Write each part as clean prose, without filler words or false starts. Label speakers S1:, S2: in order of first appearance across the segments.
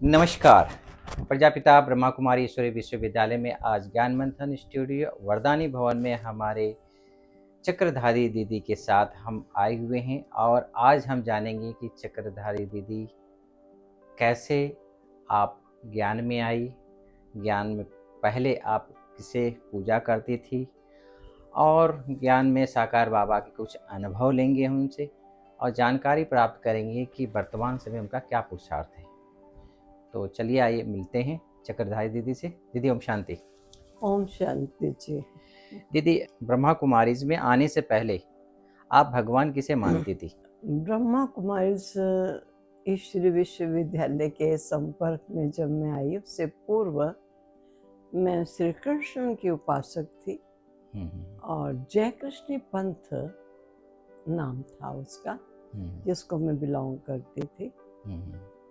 S1: नमस्कार। प्रजापिता ब्रह्मा कुमारी ईश्वरी विश्वविद्यालय में आज ज्ञान मंथन स्टूडियो वरदानी भवन में हमारे चक्रधारी दीदी के साथ हम आए हुए हैं और आज हम जानेंगे कि चक्रधारी दीदी कैसे आप ज्ञान में आई, ज्ञान में पहले आप किसे पूजा करती थी और ज्ञान में साकार बाबा के कुछ अनुभव लेंगे हम उनसे और जानकारी प्राप्त करेंगे कि वर्तमान समय उनका क्या पुरुषार्थ है। तो चलिए आइए मिलते हैं चक्रधारी दीदी से। दीदी ओम शांति।
S2: ओम शांति जी।
S1: दीदी, ब्रह्मा कुमारीज में आने से पहले आप भगवान किसे मानती थी?
S2: ब्रह्मा कुमारीज ईश्वरी विश्वविद्यालय के संपर्क में जब मैं आई उससे पूर्व मैं श्री कृष्ण की उपासक थी और जय कृष्ण पंथ नाम था उसका, जिसको मैं बिलोंग करती थी।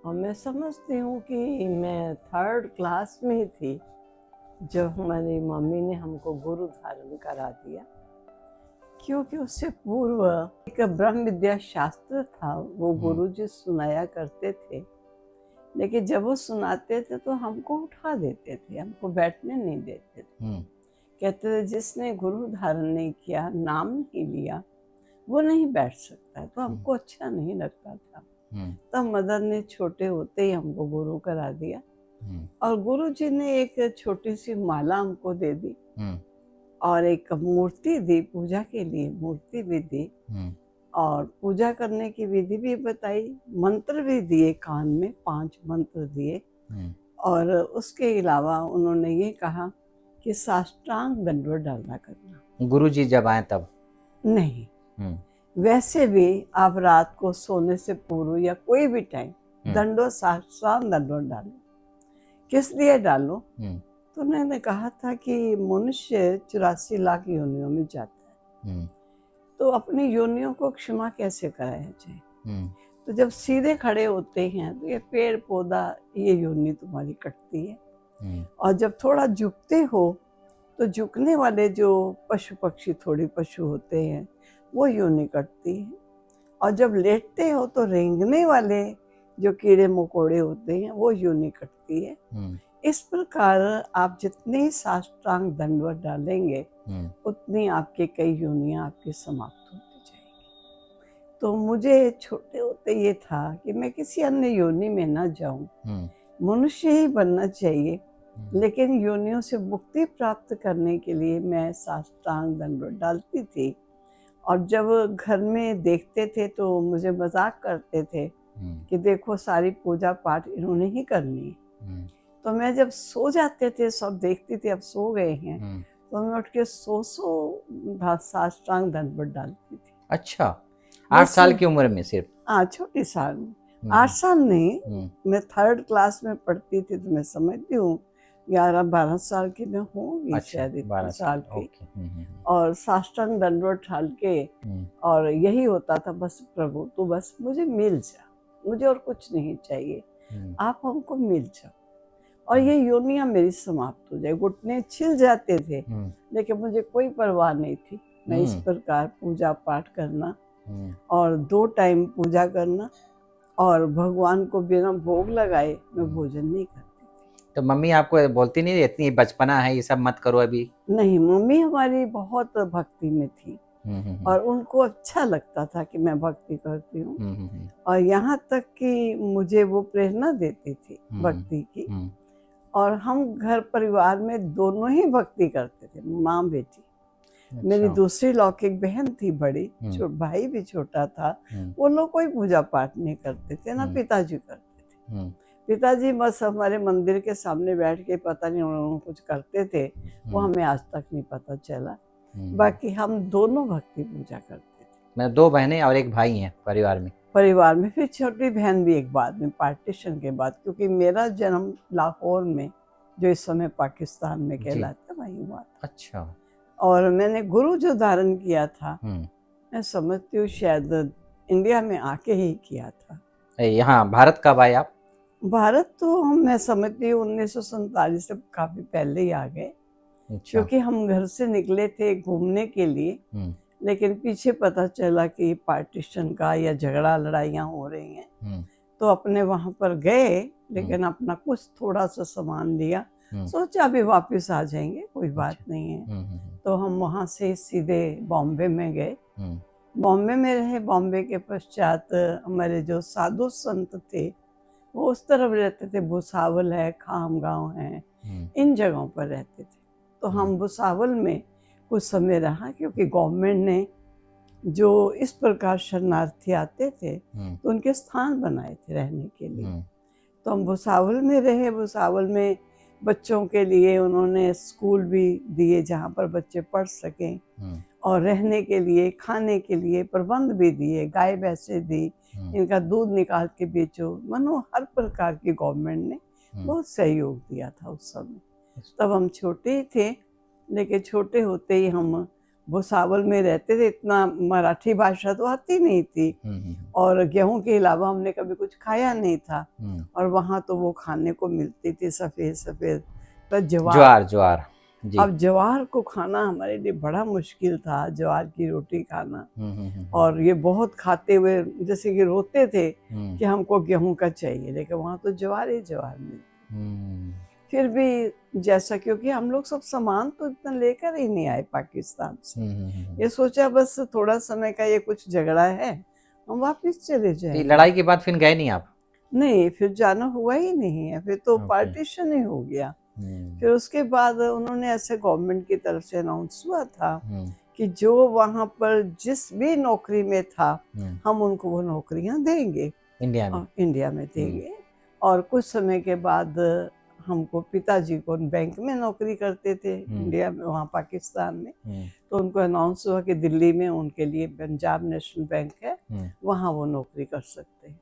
S2: और मैं समझती हूँ कि मैं 3rd क्लास में ही थी जब हमारी मम्मी ने हमको गुरु धारण करा दिया, क्योंकि उससे पूर्व एक ब्रह्म विद्या शास्त्र था, वो गुरु जी सुनाया करते थे, लेकिन जब वो सुनाते थे तो हमको उठा देते थे, हमको बैठने नहीं देते थे। कहते थे जिसने गुरु धारण नहीं किया, नाम नहीं लिया, वो नहीं बैठ सकता है। तो हमको अच्छा नहीं लगता था। तब मदर ने छोटे होते ही हमको गुरु करा दिया और गुरु जी ने एक छोटी सी माला हमको दे दी और एक मूर्ति दी, पूजा के लिए मूर्ति भी दी और पूजा करने की विधि भी बताई, मंत्र भी दिए, कान में 5 मंत्र दिए और उसके अलावा उन्होंने ये कहा कि साष्टांग दंडवत डालना करना।
S1: गुरु जी जब आए तब?
S2: नहीं, वैसे भी आप रात को सोने से पूर्व या कोई भी टाइम दंडवत साष्टांग दंडवत डालो। किस लिए डालो? तो उन्होंने कहा था कि मनुष्य 84 लाख योनियों में जाता है, तो अपनी योनियों को क्षमा कैसे कराया जाए। तो जब सीधे खड़े होते हैं तो ये पेड़ पौधा, ये योनि तुम्हारी कटती है और जब थोड़ा झुकते हो तो झुकने वाले जो पशु पक्षी थोड़े पशु होते हैं वो योनि कटती है और जब लेटते हो तो रेंगने वाले जो कीड़े मकोड़े होते हैं वो योनि कटती है। इस प्रकार आप जितने साष्टांग दंडवत डालेंगे उतनी आपके कई योनियां आपकी समाप्त होती जाएंगी। तो मुझे छोटे होते ये था कि मैं किसी अन्य योनि में ना जाऊं, मनुष्य ही बनना चाहिए, लेकिन योनियों से मुक्ति प्राप्त करने के लिए मैं साष्टांग दंडवत डालती थी। और जब घर में देखते थे तो मुझे मजाक करते थे कि देखो सारी पूजा पाठ इन्होंने ही करनी है। तो मैं जब सो जाते थे, सब देखती थी अब सो गए हैं, तो मैं उठ के 100 साष्टांग दंडवत डालती थी।
S1: अच्छा, 8 साल की उम्र में सिर्फ?
S2: हाँ, छोटी साल में। 8 साल नहीं, मैं 3rd क्लास में पढ़ती थी, तो मैं समझती हूँ 11-12 साल की मैं होंगी। अच्छा, शायद 12 साल की। और साष्टांग दंडवत डाल के और यही होता था, बस प्रभु तू बस मुझे मिल जा, मुझे और कुछ नहीं चाहिए, आप हमको मिल जाओ और ये योनियां मेरी समाप्त हो जाए। घुटने छिल जाते थे लेकिन मुझे कोई परवाह नहीं थी। मैं इस प्रकार पूजा पाठ करना और 2 टाइम पूजा करना और भगवान को बिना भोग लगाए मैं भोजन नहीं करती थी।
S1: तो मम्मी आपको बोलती नहीं इतनी बचपना है, ये सब मत करो अभी?
S2: नहीं, मम्मी हमारी बहुत भक्ति में थी और उनको अच्छा लगता था कि मैं भक्ति करती हूँ और यहाँ तक कि मुझे वो प्रेरणा देती थी भक्ति की। और हम घर परिवार में दोनों ही भक्ति करते थे, माँ बेटी। अच्छा। मेरी दूसरी लौकिक बहन थी बड़ी, भाई भी छोटा था, वो लोग कोई पूजा पाठ नहीं करते थे, ना पिताजी करते थे। पिताजी बस हमारे मंदिर के सामने बैठ के पता नहीं उन्होंने कुछ करते थे, वो हमें आज तक नहीं पता चला। बाकी हम दोनों भक्ति पूजा करते थे।
S1: मैं 2 बहनें और 1 भाई हैं परिवार में।
S2: फिर छोटी बहन भी एक बाद में, पार्टीशन के बाद, क्योंकि मेरा जन्म लाहौर में, जो इस समय पाकिस्तान में कहलाता है, वहीं हुआ था।
S1: अच्छा। और
S2: मैंने गुरु जो धारण किया था, मैं समझती हूँ शायद इंडिया में आके ही किया था।
S1: यहाँ भारत कब आए आप?
S2: भारत तो मैं समझती हूँ 1947 से काफी पहले ही आ गए। अच्छा। क्योंकि हम घर से निकले थे घूमने के लिए, लेकिन पीछे पता चला कि पार्टीशन का या झगड़ा लड़ाइयाँ हो रही हैं, तो अपने वहां पर गए, लेकिन अपना कुछ थोड़ा सा सामान लिया, सोचा अभी वापस आ जाएंगे, कोई बात नहीं है। तो हम वहां से सीधे बॉम्बे में गए। बॉम्बे में रहे। बॉम्बे के पश्चात हमारे जो साधु संत थे वो उस तरफ रहते थे, भुसावल है, खामगांव है, इन जगहों पर रहते थे। तो हम भुसावल में कुछ समय रहा, क्योंकि गवर्नमेंट ने जो इस प्रकार शरणार्थी आते थे तो उनके स्थान बनाए थे रहने के लिए। तो हम भुसावल में रहे। भुसावल में बच्चों के लिए उन्होंने स्कूल भी दिए जहाँ पर बच्चे पढ़ सकें, और रहने के लिए, खाने के लिए प्रबंध भी दिए, गाय भैंसे दी, इनका दूध निकाल के बेचो, मानो हर प्रकार की गवर्नमेंट ने बहुत सहयोग दिया था उस समय। तब हम छोटे ही थे, लेकिन छोटे होते ही हम भुसावल में रहते थे। इतना मराठी भाषा तो आती नहीं थी, और गेहूं के अलावा हमने कभी कुछ खाया नहीं था। और वहाँ तो वो खाने को मिलती थी सफेद सफेद, तो
S1: ज्वार जी।
S2: अब ज्वार को खाना हमारे लिए बड़ा मुश्किल था, ज्वार की रोटी खाना। और ये बहुत खाते हुए जैसे कि रोते थे कि हमको गेहूं का चाहिए, लेकिन वहाँ तो ज्वार ही ज्वार मिलती। फिर भी जैसा, क्योंकि हम लोग सब सामान तो इतना लेकर ही नहीं आए पाकिस्तान से, ये सोचा बस थोड़ा समय का ये कुछ झगड़ा है, हम वापस चले जाएंगे।
S1: लड़ाई के बाद फिर गए नहीं आप?
S2: नहीं, फिर जाना हुआ ही नहीं है, फिर तो पार्टीशन ही हो गया। फिर उसके बाद उन्होंने ऐसे गवर्नमेंट की तरफ से अनाउंस हुआ था कि जो वहाँ पर जिस भी नौकरी में था हम उनको वो नौकरियां देंगे, इंडिया में देंगे। और कुछ समय के बाद हमको, पिताजी को बैंक में नौकरी करते थे इंडिया में, वहाँ पाकिस्तान में, तो उनको अनाउंस हुआ कि दिल्ली में उनके लिए पंजाब नेशनल बैंक है, वहाँ वो नौकरी कर सकते हैं।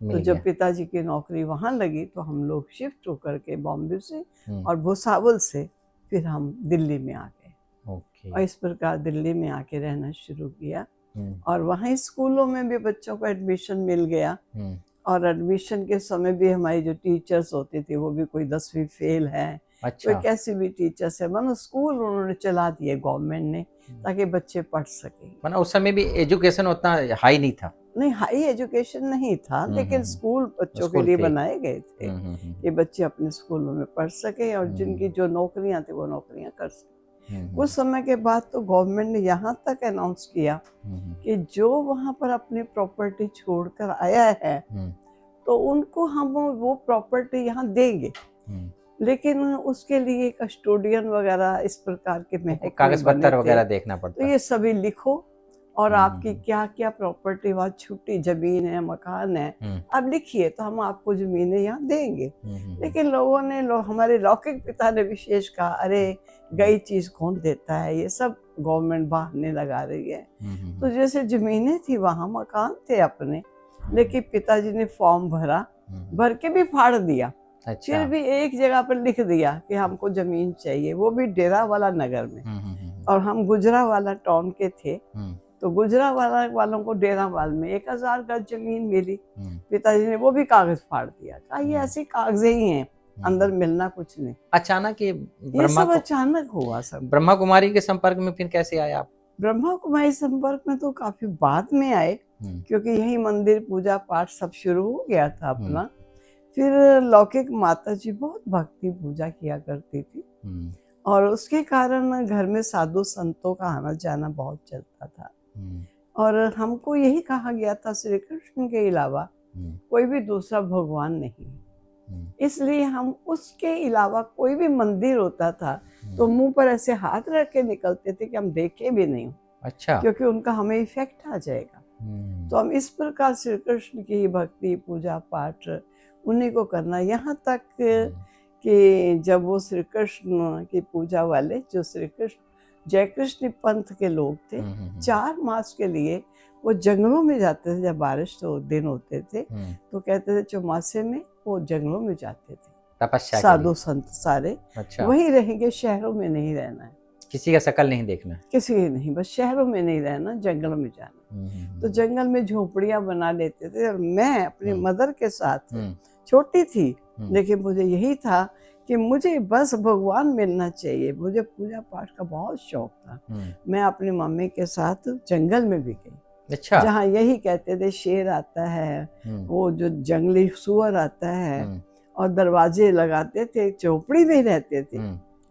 S2: तो जब पिताजी की नौकरी वहाँ लगी तो हम लोग शिफ्ट होकर के बॉम्बे से और भुसावल से फिर हम दिल्ली में आ गए। और इस प्रकार दिल्ली में आके रहना शुरू किया। और वहाँ स्कूलों में भी बच्चों को एडमिशन मिल गया। और एडमिशन के समय भी हमारी जो टीचर्स होते थे वो भी कोई 10वीं फेल है, कोई कैसी भी टीचर्स है, मतलब स्कूल उन्होंने चला दिए गवर्नमेंट ने, ताकि बच्चे पढ़ सके।
S1: मतलब उस समय भी एजुकेशन उतना हाई नहीं था?
S2: नहीं, हाई एजुकेशन नहीं था, लेकिन स्कूल बच्चों के लिए बनाए गए थे कि बच्चे अपने स्कूलों में पढ़ सके और जिनकी जो नौकरियां थी वो नौकरियां कर सके। कुछ समय के बाद तो गवर्नमेंट ने यहाँ तक अनाउंस किया कि जो वहाँ पर अपनी प्रॉपर्टी छोड़कर आया है तो उनको हम वो प्रॉपर्टी यहाँ देंगे, लेकिन उसके लिए कस्टोडियन वगैरह इस प्रकार के
S1: कागज पत्तर वगैरह देखना पड़ता।
S2: तो ये सभी लिखो और आपकी क्या क्या प्रॉपर्टी, वहाँ छुट्टी जमीन है, मकान है, आप लिखिए तो हम आपको जमीनें यहाँ देंगे। लेकिन लोगों ने, हमारे लौकिक पिता ने विशेष कहा, अरे गई चीज कौन देता है, ये सब गवर्नमेंट बहाने लगा रही है। तो जैसे जमीनें थी वहाँ, मकान थे अपने, लेकिन पिताजी ने फॉर्म भर के भी फाड़ दिया।
S1: अच्छा।
S2: फिर भी एक जगह पर लिख दिया कि हमको जमीन चाहिए, वो भी डेरावाला नगर में। और हम गुजरावाला टाउन के थे, तो गुजरावाला वालों को डेरावाल में 1000 गज जमीन मिली। पिताजी ने वो भी कागज फाड़ दिया, कहा ये ऐसे कागजे ही हैं, अंदर मिलना कुछ नहीं।
S1: अचानक ये
S2: सब अचानक हुआ। सब
S1: ब्रह्मा कुमारी के संपर्क में फिर कैसे आए आप?
S2: ब्रह्मा कुमारी संपर्क में तो काफी बाद में आए, क्योंकि यही मंदिर पूजा पाठ सब शुरू हो गया था अपना। फिर लौकिक माता जी बहुत भक्ति पूजा किया करती थी, और उसके कारण घर में साधु संतों का आना जाना बहुत चलता था। और हमको यही कहा गया था, श्री कृष्ण के अलावा कोई भी दूसरा भगवान नहीं, इसलिए हम उसके अलावा कोई भी मंदिर होता था तो मुंह पर ऐसे हाथ रख के निकलते थे कि हम देखे भी नहीं।
S1: अच्छा।
S2: क्योंकि उनका हमें इफेक्ट आ जाएगा। तो हम इस प्रकार श्री कृष्ण की भक्ति पूजा पाठ उन्हीं को करना, यहाँ तक कि जब वो श्री कृष्ण की पूजा वाले, जो श्री कृष्ण जय कृष्ण पंथ के लोग थे, 4 मास के लिए वो जंगलों में जाते थे। जब बारिश तो दिन होते थे तो कहते थे चौमासे में वो जंगलों में जाते थे
S1: तपस्या,
S2: साधु संत सारे।
S1: अच्छा।
S2: वहीं रहेंगे, शहरों में नहीं रहना है,
S1: किसी का शकल नहीं देखना,
S2: किसी की नहीं, बस शहरों में नहीं रहना, जंगल में जाना। तो जंगल में झोपड़ियां बना लेते थे। और मैं अपनी मदर के साथ, छोटी थी लेकिन मुझे यही था कि मुझे बस भगवान मिलना चाहिए, मुझे पूजा पाठ का बहुत शौक था। मैं अपनी मम्मी के साथ जंगल में भी गई,
S1: अच्छा।
S2: जहाँ यही कहते थे शेर आता है, वो जो जंगली सुअर आता है, और दरवाजे लगाते थे, चौपड़ी में ही रहते थे,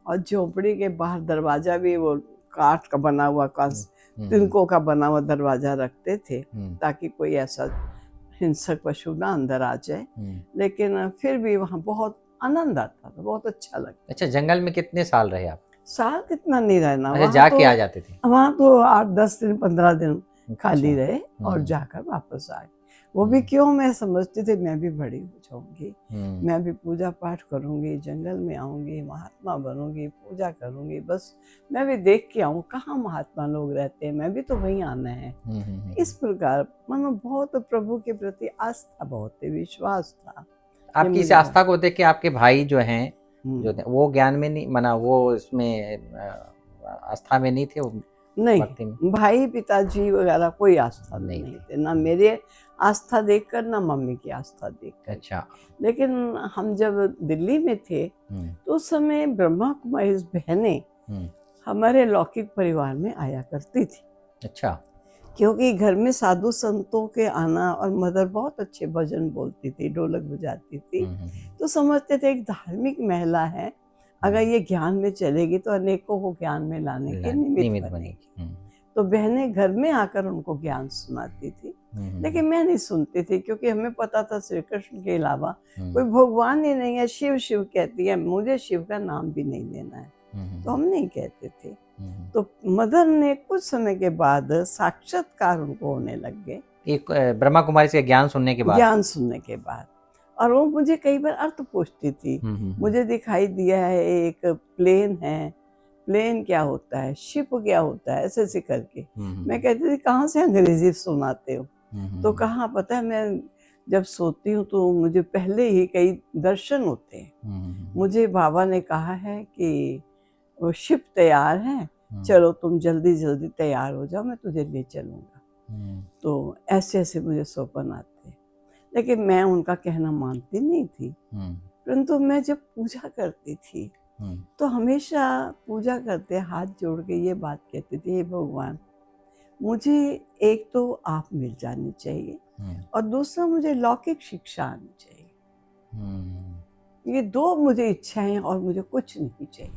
S2: और झोपड़ी के बाहर दरवाजा भी वो काठ का बना हुआ, तिनकों का बना हुआ दरवाजा रखते थे ताकि कोई ऐसा हिंसक पशु ना अंदर आ जाए। लेकिन फिर भी वहाँ बहुत आनंद आता था, बहुत अच्छा लगता।
S1: अच्छा, जंगल में कितने साल रहे आप?
S2: साल कितना नहीं रहना,
S1: अच्छा, जाके आ जाते थे?
S2: वहाँ तो 8-10 दिन 15 दिन खाली
S1: अच्छा।
S2: रहे और जाकर वापस आए। वो भी क्यों, मैं समझती थी मैं भी बड़ी हो जाऊंगी, मैं भी पूजा पाठ करूंगी, जंगल में आऊंगी, महात्मा बनूंगी, पूजा करूंगी, बस मैं भी देख के आऊँ कहाँ महात्मा लोग रहते हैं, मैं भी तो वहीं आना है। इस प्रकार मन में बहुत प्रभु के प्रति आस्था बहुत है, विश्वास था।
S1: आपकी इस आस्था को देख के आपके भाई जो हैं, जो थे, वो ज्ञान में नहीं, माना वो इसमें आस्था में नहीं थे?
S2: नहीं, भाई पिताजी वगैरह कोई आस्था नहीं थे, ना मेरे आस्था देखकर ना मम्मी की आस्था देखकर।
S1: अच्छा।
S2: लेकिन हम जब दिल्ली में थे तो उस समय ब्रह्मा कुमारी बहनें हमारे लौकिक परिवार में आया करती थी।
S1: अच्छा।
S2: क्योंकि घर में साधु संतों के आना, और मदर बहुत अच्छे भजन बोलती थी, ढोलक बजाती थी, तो समझते थे एक धार्मिक महिला है, अगर ये ज्ञान में चलेगी तो अनेकों को ज्ञान में लाने के निमित्त बनेगी। तो बहनें घर में आकर उनको ज्ञान सुनाती थी, लेकिन मैं नहीं सुनती थी, क्योंकि हमें पता था श्री कृष्ण के अलावा कोई भगवान ही नहीं है। शिव शिव कहती है, मुझे शिव का नाम भी नहीं लेना है, तो हम नहीं कहते थे। तो मदर ने कुछ समय के बाद साक्षात्कार उनको होने लग गए,
S1: एक ब्रह्मा कुमारी से ज्ञान सुनने के बाद, और वो मुझे कई बार अर्थ पूछती थी। मुझे दिखाई दिया है एक प्लेन है, प्लेन क्या होता है, शिप क्या होता है, ऐसे ऐसे करके। मैं कहती थी कहाँ से अंग्रेजी सुनाते हो? तो कहाँ, पता है मैं जब सोती हूँ तो मुझे पहले ही कई दर्शन होते हैं। मुझे बाबा ने कहा है कि वो शिप तैयार है, चलो तुम जल्दी जल्दी तैयार हो जाओ, मैं तुझे ले चलूंगा। तो ऐसे ऐसे मुझे स्वप्न आते, लेकिन मैं उनका कहना मानती नहीं थी। परंतु मैं जब पूजा करती थी तो हमेशा पूजा करते हाथ जोड़ के ये बात कहती थी, हे भगवान, मुझे एक तो आप मिल जानी चाहिए, और दूसरा मुझे लौकिक शिक्षा आनी चाहिए। ये दो मुझे इच्छाएं, और मुझे कुछ नहीं चाहिए।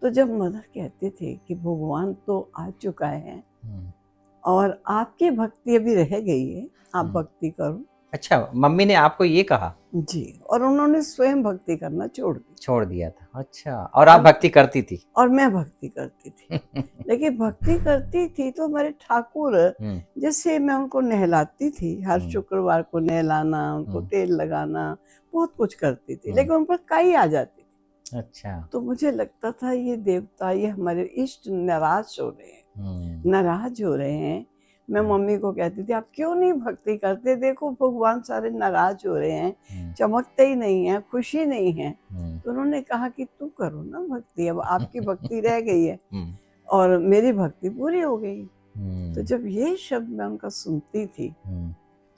S1: तो जब मदर कहते थे कि भगवान तो आ चुका है और आपकी भक्ति अभी रह गई है, आप भक्ति करो। अच्छा, मम्मी ने आपको ये कहा?
S2: जी, और उन्होंने स्वयं भक्ति करना छोड़
S1: दिया था। अच्छा, और आप भक्ति करती थी?
S2: और मैं भक्ति करती थी। लेकिन भक्ति करती थी तो हमारे ठाकुर, जैसे मैं उनको नहलाती थी, हर शुक्रवार को नहलाना, उनको तेल लगाना, बहुत कुछ करती थी, लेकिन उन पर काई आ जाती थी।
S1: अच्छा।
S2: तो मुझे लगता था ये देवता, ये हमारे इष्ट नाराज हो रहे हैं। मैं मम्मी को कहती थी आप क्यों नहीं भक्ति करते, देखो भगवान सारे नाराज हो रहे हैं, चमकते ही नहीं है, खुशी नहीं है। तो उन्होंने कहा कि तू करो ना भक्ति, अब आपकी भक्ति रह गई है और मेरी भक्ति पूरी हो गई। तो जब ये शब्द मैं उनका सुनती थी,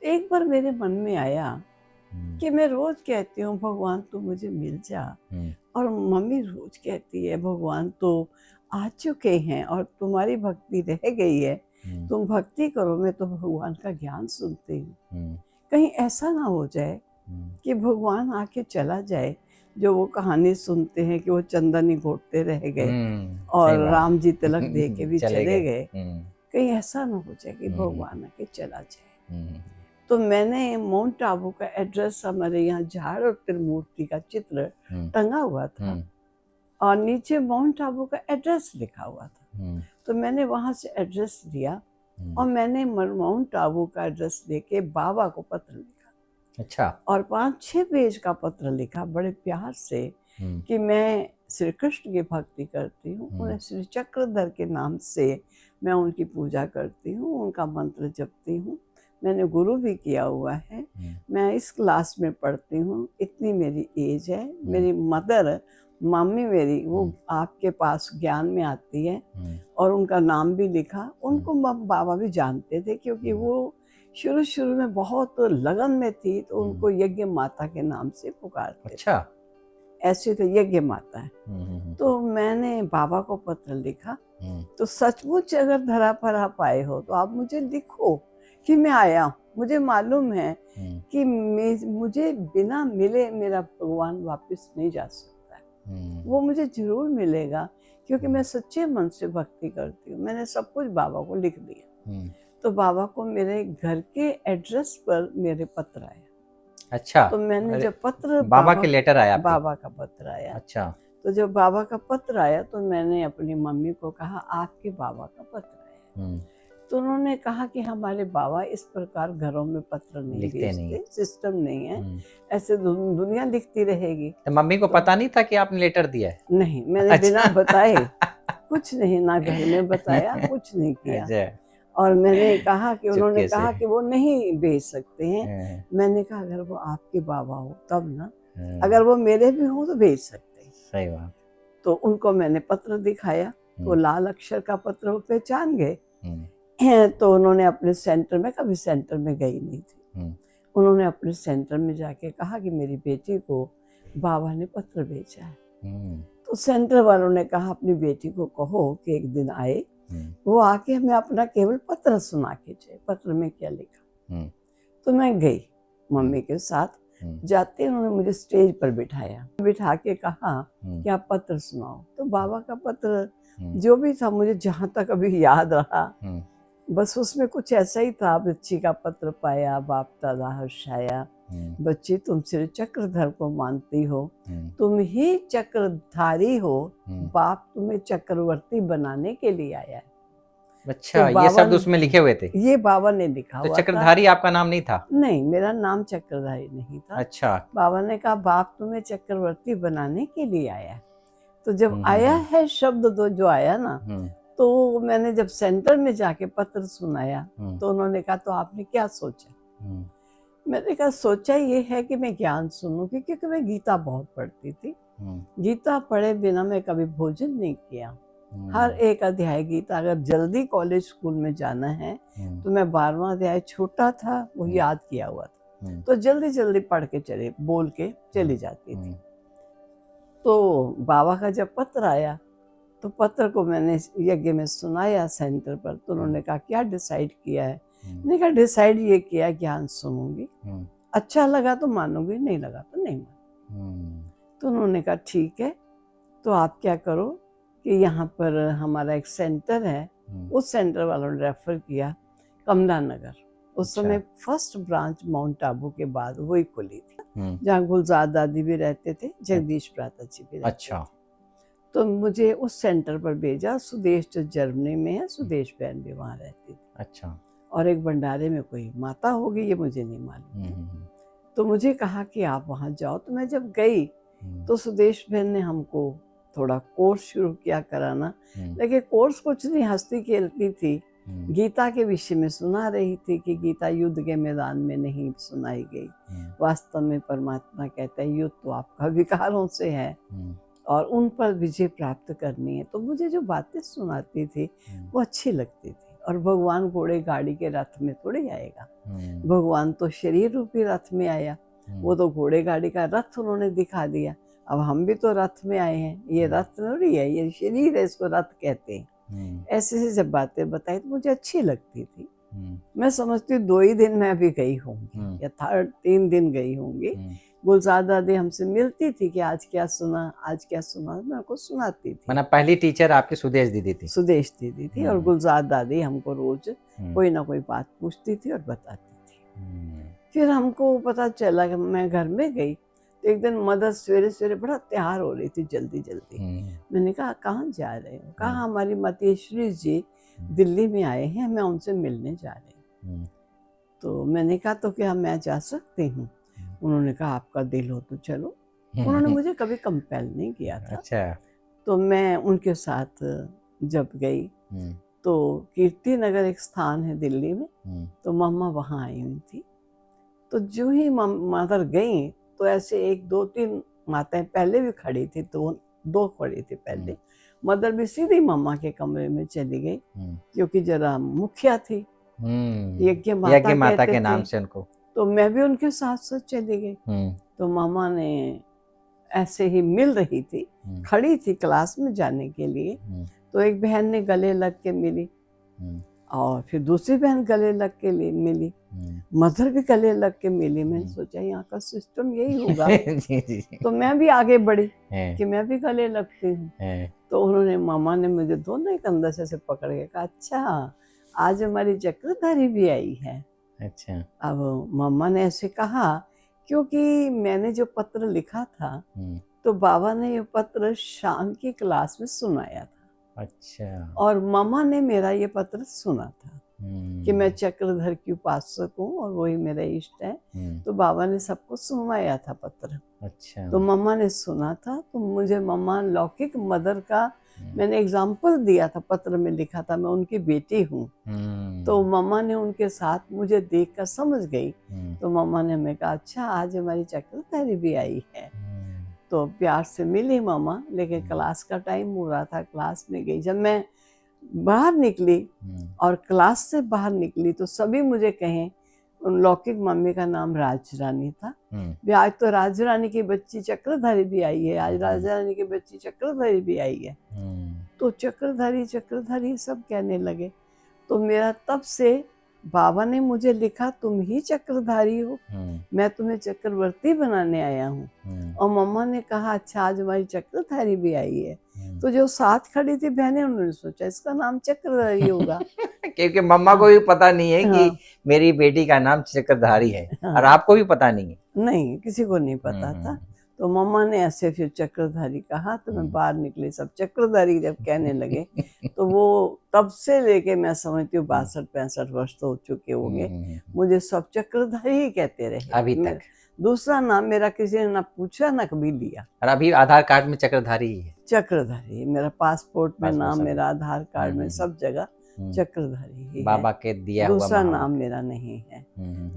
S2: एक बार मेरे मन में आया कि मैं रोज कहती हूँ भगवान तू मुझे मिल जा, और मम्मी रोज कहती है भगवान तो आ चुके हैं और तुम्हारी भक्ति रह गई है, तुम भक्ति करो, मैं तो भगवान का ज्ञान सुनती हूँ। कहीं ऐसा ना हो जाए कि भगवान आके चला जाए, जो वो कहानी सुनते हैं कि वो चंदन ही घोटते रह गए और राम जी तिलक दे के भी चले गए। कहीं ऐसा ना हो जाए कि भगवान आके चला जाए। तो मैंने माउंट आबू का एड्रेस, हमारे यहाँ झाड़ और त्रिमूर्ति का चित्र टंगा हुआ था और नीचे माउंट आबू का एड्रेस लिखा हुआ था। तो मैंने वहाँ से एड्रेस लिया और मैंने माउंट आबू का एड्रेस लेके बाबा को पत्र लिखा।
S1: अच्छा।
S2: और 5-6 पेज का पत्र लिखा बड़े प्यार से कि मैं श्री कृष्ण की भक्ति करती हूँ, उन्हें श्री चक्रधर के नाम से मैं उनकी पूजा करती हूँ, उनका मंत्र जपती हूँ, मैंने गुरु भी किया हुआ है, मैं इस क्लास में पढ़ती हूँ, इतनी मेरी एज है, मेरी मदर मम्मी मेरी वो आपके पास ज्ञान में आती है, और उनका नाम भी लिखा। उनको बाबा भी जानते थे क्योंकि वो शुरू में बहुत लगन में थी, तो उनको यज्ञ माता के नाम से पुकारते।
S1: अच्छा।
S2: ऐसी तो यज्ञ माता है। तो मैंने बाबा को पत्र लिखा, तो सचमुच अगर धरा पर आप आए हो तो आप मुझे लिखो कि मैं आया हूँ। मुझे मालूम है कि मुझे बिना मिले मेरा भगवान वापस नहीं जा सकता है। वो मुझे जरूर मिलेगा, क्योंकि मैं सच्चे मन से भक्ति करती हूँ। मैंने सब कुछ बाबा को लिख दिया। तो बाबा को मेरे घर के एड्रेस पर मेरे पत्र आया।
S1: अच्छा,
S2: तो मैंने जब पत्र
S1: बाबा के लेटर आया आपके?
S2: बाबा का पत्र आया।
S1: अच्छा।
S2: तो जब बाबा का पत्र आया तो मैंने अपनी मम्मी को कहा आपके बाबा का पत्र आया। तो उन्होंने कहा कि हमारे बाबा इस प्रकार घरों में पत्र नहीं भेजते, सिस्टम नहीं है, ऐसे दुनिया लिखती रहेगी।
S1: तो मम्मी को पता नहीं था कि आपने लेटर दिया है?
S2: नहीं, मैंने बिना बताए कुछ नहीं, ना घर में बताया, कुछ नहीं किया। और मैंने कहा कि उन्होंने कहा कि वो नहीं भेज सकते हैं। मैंने कहा अगर वो आपके बाबा हो तब ना, अगर वो मेरे भी हो तो भेज सकते हैं।
S1: सही बात।
S2: तो उनको मैंने पत्र दिखाया, तो लाल अक्षर का पत्र वो पहचान गए। तो उन्होंने अपने सेंटर में, कभी सेंटर में गई नहीं थी, उन्होंने अपने सेंटर में जाके कहा कि मेरी बेटी को बाबा ने पत्र भेजा है। तो सेंटर वालों ने कहा अपनी बेटी को कहो कि एक दिन आए, वो आके हमें अपना केवल पत्र सुना के जाए, पत्र में क्या लिखा। तो मैं गई मम्मी के साथ। जाते उन्होंने मुझे स्टेज पर बिठाया, बिठा के कहा कि आप पत्र सुनाओ। तो बाबा का पत्र जो भी था, मुझे जहाँ तक अभी याद रहा, बस उसमें कुछ ऐसा ही था। बच्ची का पत्र पाया, बाप दादा हर्षाया, बच्ची तुम सिर चक्रधर को मानती हो, तुम ही चक्रधारी हो, बाप तुम्हें चक्रवर्ती बनाने के लिए आया है।
S1: अच्छा, तो ये शब्द उसमें लिखे हुए थे?
S2: ये बाबा ने लिखा हुआ था।
S1: चक्रधारी आपका नाम नहीं था?
S2: नहीं, मेरा नाम चक्रधारी नहीं था।
S1: अच्छा।
S2: बाबा ने कहा बाप तुम्हें चक्रवर्ती बनाने के लिए आया है। तो जब आया है शब्द तो जो आया ना, तो मैंने जब सेंटर में जाके पत्र सुनाया तो उन्होंने कहा तो आपने क्या सोचा? मैंने कहा सोचा ये है कि मैं ज्ञान सुनूंगी, क्योंकि मैं गीता बहुत पढ़ती थी। गीता पढ़े बिना मैं कभी भोजन नहीं किया। हर एक अध्याय गीता, अगर जल्दी कॉलेज स्कूल में जाना है तो मैं 12वां अध्याय छोटा था वो याद किया हुआ था, तो जल्दी जल्दी पढ़ के बोल के चली जाती थी। तो बाबा का जब पत्र आया तो पत्र को मैंने यज्ञ में सुनाया सेंटर पर। तो उन्होंने कहा क्या डिसाइड किया है? मैंने कहा डिसाइड ये किया ज्ञान सुनूंगी, अच्छा लगा तो मानूंगी, नहीं लगा तो नहीं मानूंगी। तो उन्होंने कहा ठीक है, तो आप क्या करो कि यहाँ पर हमारा एक सेंटर है, उस सेंटर वालों ने रेफर किया कमला नगर। उस समय फर्स्ट ब्रांच माउंट आबू के बाद वही खुली थी, जहाँ गुलजार दादी भी रहते थे, जगदीश प्राता जी भी रहते थे। तो मुझे उस सेंटर पर भेजा। सुदेश जो जर्मनी में है, सुदेश बहन भी वहाँ रहती थी।
S1: अच्छा।
S2: और एक भंडारे में कोई माता होगी, ये मुझे नहीं मालूम। तो मुझे कहा कि आप वहाँ जाओ। तो मैं जब गई तो सुदेश बहन ने हमको थोड़ा कोर्स शुरू किया कराना, लेकिन कोर्स कुछ नहीं, हंसती खेलती थी, गीता के विषय में सुना रही थी कि गीता युद्ध के मैदान में नहीं सुनाई गई। वास्तव में परमात्मा कहता है युद्ध तो आपका विकारों से है और उन पर विजय प्राप्त करनी है। तो मुझे जो बातें सुनाती थी वो अच्छी लगती थी। और भगवान घोड़े गाड़ी के रथ में थोड़े आएगा, भगवान तो शरीर रूपी रथ में आया, वो तो घोड़े गाड़ी का रथ उन्होंने दिखा दिया। अब हम भी तो रथ में आए हैं, ये रथ थोड़ी है, ये शरीर है, इसको रथ कहते हैं। ऐसे से जब बातें बताई तो मुझे अच्छी लगती थी। मैं समझती हूँ 2 ही दिन मैं भी गई होंगी या 3 दिन गई होंगी। गुलजार दादी हमसे मिलती थी कि आज क्या सुना, आज क्या सुना, मैं उनको सुनाती थी।
S1: मतलब पहली टीचर आपकी सुदेश दीदी थी? सुदेश
S2: दीदी थी। और गुलजार दादी हमको रोज कोई ना कोई बात पूछती थी और बताती थी। फिर हमको पता चला कि मैं घर में गई तो एक दिन मदर सवेरे सवेरे बड़ा तैयार हो रही थी जल्दी जल्दी। मैंने कहा कहाँ जा रहे हो? कहा हमारी मातेश्वरी जी दिल्ली में आए हैं, मैं उनसे मिलने जा रही हूँ। तो मैंने कहा तो क्या मैं जा सकती हूँ? उन्होंने कहा आपका दिल हो तो चलो। उन्होंने मुझे कभी कंपेल नहीं किया था। अच्छा। तो मैं उनके साथ जब गई तो कीर्ति नगर एक स्थान है दिल्ली में, तो मम्मा वहाँ आई हुई थी। तो जो ही मदर गई तो ऐसे 1 2 3 माताएं पहले भी खड़ी थी, तो 2 खड़ी थी पहले। मदर भी सीधी मम्मा के कमरे में चली गई, क्योंकि जरा मुखिया थी, यज्ञ माता के नाम से उनको। तो मैं भी उनके साथ साथ चली गई। तो मामा ने ऐसे ही मिल रही थी, खड़ी थी क्लास में जाने के लिए, तो एक बहन ने गले लग के मिली और फिर दूसरी बहन गले लग के मिली, मदर भी गले लग के मिली। मैंने सोचा यहाँ का सिस्टम यही होगा। तो मैं भी आगे बढ़ी कि मैं भी गले लगती हूँ। तो उन्होंने, मामा ने मुझे दोनों एक अंदर से पकड़ के कहा, अच्छा आज हमारी चक्रधारी भी आई है। अच्छा। अब मामा ने ऐसे कहा क्योंकि मैंने जो पत्र लिखा था तो बाबा ने ये पत्र शाम की क्लास में सुनाया था। अच्छा। और मामा ने मेरा ये पत्र सुना था कि मैं चक्रधर की उपासक हूँ और वही मेरा इष्ट है। तो बाबा ने सबको सुनाया था पत्र। अच्छा। तो मम्मा ने सुना था, तो मुझे मम्मा लौकिक मदर का मैंने एग्जाम्पल दिया था, पत्र में लिखा था मैं उनकी बेटी हूँ। तो मम्मा ने उनके साथ मुझे देखकर समझ गई। तो मम्मा ने हमें कहा, अच्छा आज हमारी चक्रधारी भी आई है। तो प्यार से मिली मम्मा, लेकिन क्लास का टाइम हो रहा था, क्लास में गई। जब मैं बाहर निकली और क्लास से बाहर निकली तो सभी मुझे कहें, उन लौकिक मम्मी का नाम राजरानी था, आज तो राजरानी की बच्ची चक्रधारी भी आई है, आज राजरानी की बच्ची चक्रधारी भी आई है। तो चक्रधारी चक्रधारी सब कहने लगे। तो मेरा तब से बाबा ने मुझे लिखा, तुम ही चक्रधारी हो, मैं तुम्हें चक्रवर्ती बनाने आया हूँ। और मम्मा ने कहा, अच्छा आज हमारी चक्रधारी भी आई है। तो जो साथ खड़ी थी बहनें, उन्होंने सोचा इसका नाम चक्रधारी होगा।
S1: क्योंकि मम्मा को भी पता नहीं है कि मेरी बेटी का नाम चक्रधारी है। और आपको भी पता नहीं है?
S2: नहीं, किसी को नहीं पता था। तो मम्मा ने ऐसे फिर चक्रधारी कहा, तो मैं बाहर निकली, सब चक्रधारी जब कहने लगे तो वो तब से लेके मैं समझती हूँ 62-65 वर्ष तो हो चुके होंगे, मुझे सब चक्रधारी ही कहते रहे
S1: अभी तक।
S2: दूसरा नाम मेरा किसी ने ना पूछा ना कभी लिया।
S1: और अभी आधार कार्ड में चक्रधारी ही है?
S2: चक्रधारी, मेरा पासपोर्ट में नाम, मेरा आधार कार्ड में, सब जगह चक्रधारी ही
S1: बाबा के दिया हुआ,
S2: दूसरा नाम मेरा नहीं है।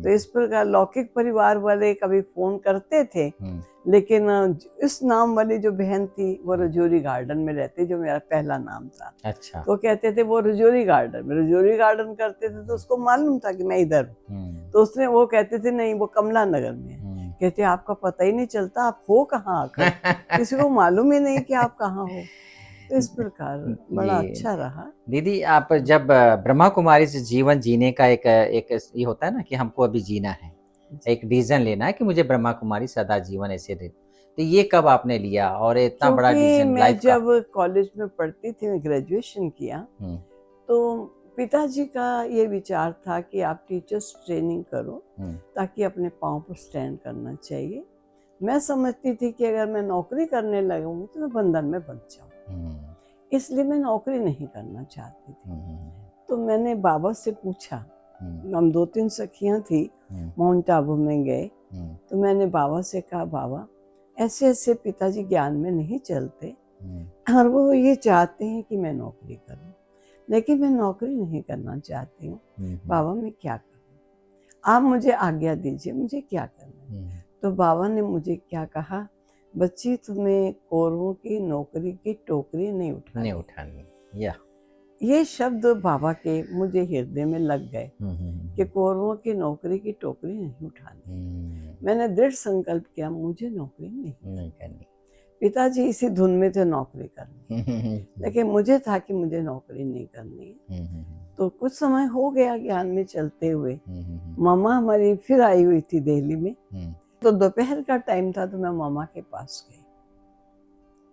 S2: तो इस प्रकार लौकिक परिवार वाले कभी फोन करते थे, लेकिन इस नाम वाली जो बहन थी वो रजौरी गार्डन में रहती, जो मेरा पहला नाम था। अच्छा। तो कहते थे वो रजौरी गार्डन में, रजौरी गार्डन करते थे, तो उसको मालूम था कि मैं इधर हूँ। तो उसने, वो कहते थे नहीं वो कमला नगर में है। कहते आपका पता ही नहीं चलता आप हो कहाँ आकर, किसी को मालूम ही नहीं कि आप कहाँ हो। तो इस प्रकार बड़ा अच्छा रहा।
S1: दीदी, आप जब ब्रह्मा कुमारी से जीवन जीने का एक ये होता है ना कि हमको अभी जीना है, एक डिसीजन लेना है कि मुझे ब्रह्मा कुमारी सदा जीवन ऐसे रहे, तो ये कब आपने लिया? और इतना बड़ा डिसीजन लाइफ का।
S2: मैं जब कॉलेज में पढ़ती थी, मैं ग्रेजुएशन किया, तो पिताजी का ये विचार था कि आप टीचर्स ट्रेनिंग करो ताकि अपने पाँव पर स्टैंड करना चाहिए। मैं समझती थी कि अगर मैं नौकरी करने लगूंगी तो मैं बंधन में बंध जाऊँ, इसलिए मैं नौकरी नहीं करना चाहती थी। तो मैंने बाबा से पूछा, हम 2-3 सखियां थी, माउंट आबू में गए, तो मैंने बाबा से कहा, बाबा ऐसे ऐसे पिताजी ज्ञान में नहीं चलते और वो ये चाहते हैं कि मैं नौकरी करूं, लेकिन मैं नौकरी नहीं करना चाहती हूँ। बाबा मैं क्या करूँ, आप मुझे आज्ञा दीजिए, मुझे क्या करना है। तो बाबा ने मुझे क्या कहा, बच्ची तुम्हें कौरवों की नौकरी की टोकरी नहीं उठानी। ये शब्द बाबा के मुझे हृदय में लग गए कि कौरवों की नौकरी की टोकरी नहीं उठानी। मैंने दृढ़ संकल्प किया, मुझे नौकरी नहीं करनी। पिताजी इसी धुन में थे नौकरी करनी, लेकिन मुझे था कि मुझे नौकरी नहीं करनी है। तो कुछ समय हो गया ज्ञान में चलते हुए, मामा हमारी फिर आई हुई थी दिल्ली में, तो दोपहर का टाइम था, तो मैं मामा के पास गई।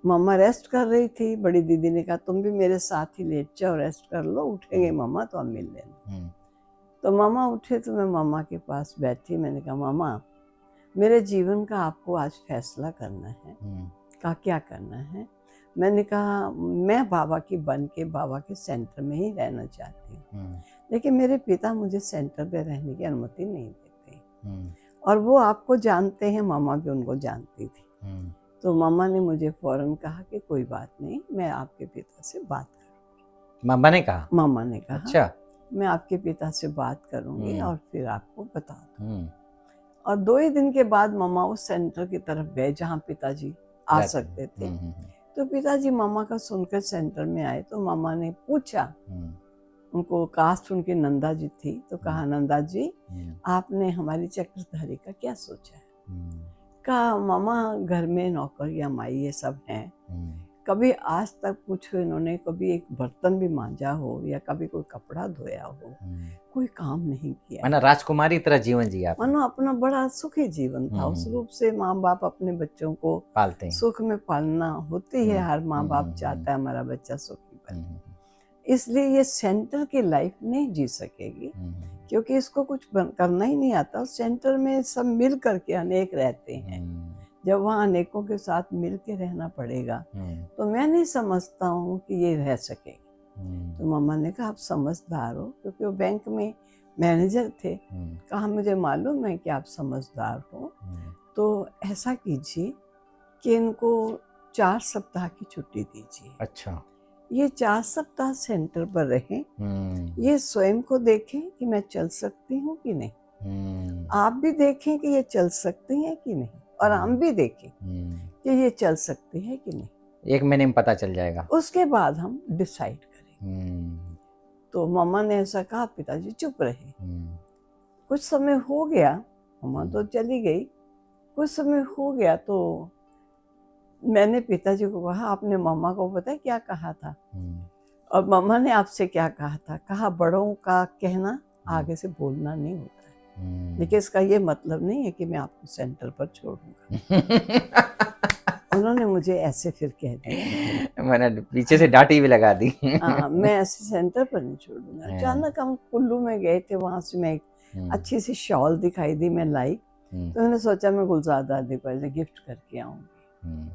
S2: मामा रेस्ट कर रही थी, बड़ी दीदी ने कहा तुम भी मेरे साथ ही लेट जाओ, रेस्ट कर लो, उठेंगे मामा तो हम मिल लेना। तो मामा उठे तो मैं मामा के पास बैठी। मैंने कहा मामा मेरे जीवन का आपको आज फैसला करना है। कहा क्या करना है? मैंने कहा मैं बाबा की बन के बाबा के सेंटर में ही रहना चाहती हूँ, लेकिन मेरे पिता मुझे सेंटर पे रहने की अनुमति नहीं देते, और वो आपको जानते हैं, मामा भी उनको जानती थी। तो मामा ने मुझे फौरन कहा कि कोई बात नहीं, मैं आपके पिता से बात करूँगी।
S1: मामा ने कहा?
S2: मामा ने कहा
S1: अच्छा,
S2: मैं आपके पिता से बात करूँगी और फिर आपको बता दूँ। और 2 ही दिन के बाद मामा उस सेंटर की तरफ गए जहाँ पिताजी आ सकते थे। तो पिताजी मामा का सुनकर सेंटर में आए, तो मामा ने पूछा, उनको कास्ट उनकी नंदा जी थी, तो कहा नंदा जी आपने हमारी चक्रधारी का क्या सोचा है? कहा मामा घर में नौकर या माई ये सब हैं, कभी आज तक पूछो इन्होंने कभी एक बर्तन भी मांजा हो या कभी कोई कपड़ा धोया हो, कोई काम नहीं किया।
S1: माना राजकुमारी तरह जीवन जिया आपने।
S2: मानो अपना बड़ा सुखी जीवन था। उस रूप से माँ बाप अपने बच्चों को
S1: पालते हैं,
S2: सुख में पालना होती है। हर माँ बाप चाहता है हमारा बच्चा सुखी बने। इसलिए ये सेंटर की लाइफ नहीं जी सकेगी, क्योंकि इसको कुछ करना ही नहीं आता। सेंटर में सब मिल करके अनेक रहते हैं। जब वहाँ अनेकों के साथ मिल के रहना पड़ेगा तो मैं नहीं समझता हूँ कि ये रह सकेगी। तो मम्मा ने कहा आप समझदार हो, क्योंकि वो बैंक में मैनेजर थे। कहा मुझे मालूम है कि आप समझदार हो, तो ऐसा कीजिए कि इनको 4 सप्ताह की छुट्टी दीजिए।
S1: अच्छा।
S2: ये 4 सप्ताह सेंटर पर रहें। ये स्वयं को देखें कि मैं चल सकती हूँ कि नहीं। आप भी देखें कि ये चल सकती हैं कि नहीं, और हम भी देखें कि ये चल सकती है कि नहीं।
S1: 1 महीने में पता चल जाएगा।
S2: उसके बाद हम डिसाइड करेंगे। तो मम्मा ने ऐसा कहा, पिताजी चुप रहे। कुछ समय हो गया, मम्मा तो चली गई। कुछ समय हो गया तो मैंने पिताजी को कहा, आपने मम्मा को पता है क्या कहा था? और मम्मा ने आपसे क्या कहा था? कहा बड़ों का कहना आगे से बोलना नहीं होता है, लेकिन इसका ये मतलब नहीं है कि मैं आपको सेंटर पर छोड़ूंगा। उन्होंने मुझे ऐसे फिर कह दिया,
S1: मैंने पीछे से डांटी भी लगा दी।
S2: हाँ, मैं ऐसे सेंटर पर नहीं छोड़ूंगा। अचानक हम कुल्लू में गए थे, वहां से मैं एक अच्छी सी शॉल दिखाई दी, मैं लाई। तो मैंने सोचा मैं गुलजार दादी को ऐसे गिफ्ट करके आऊंगी।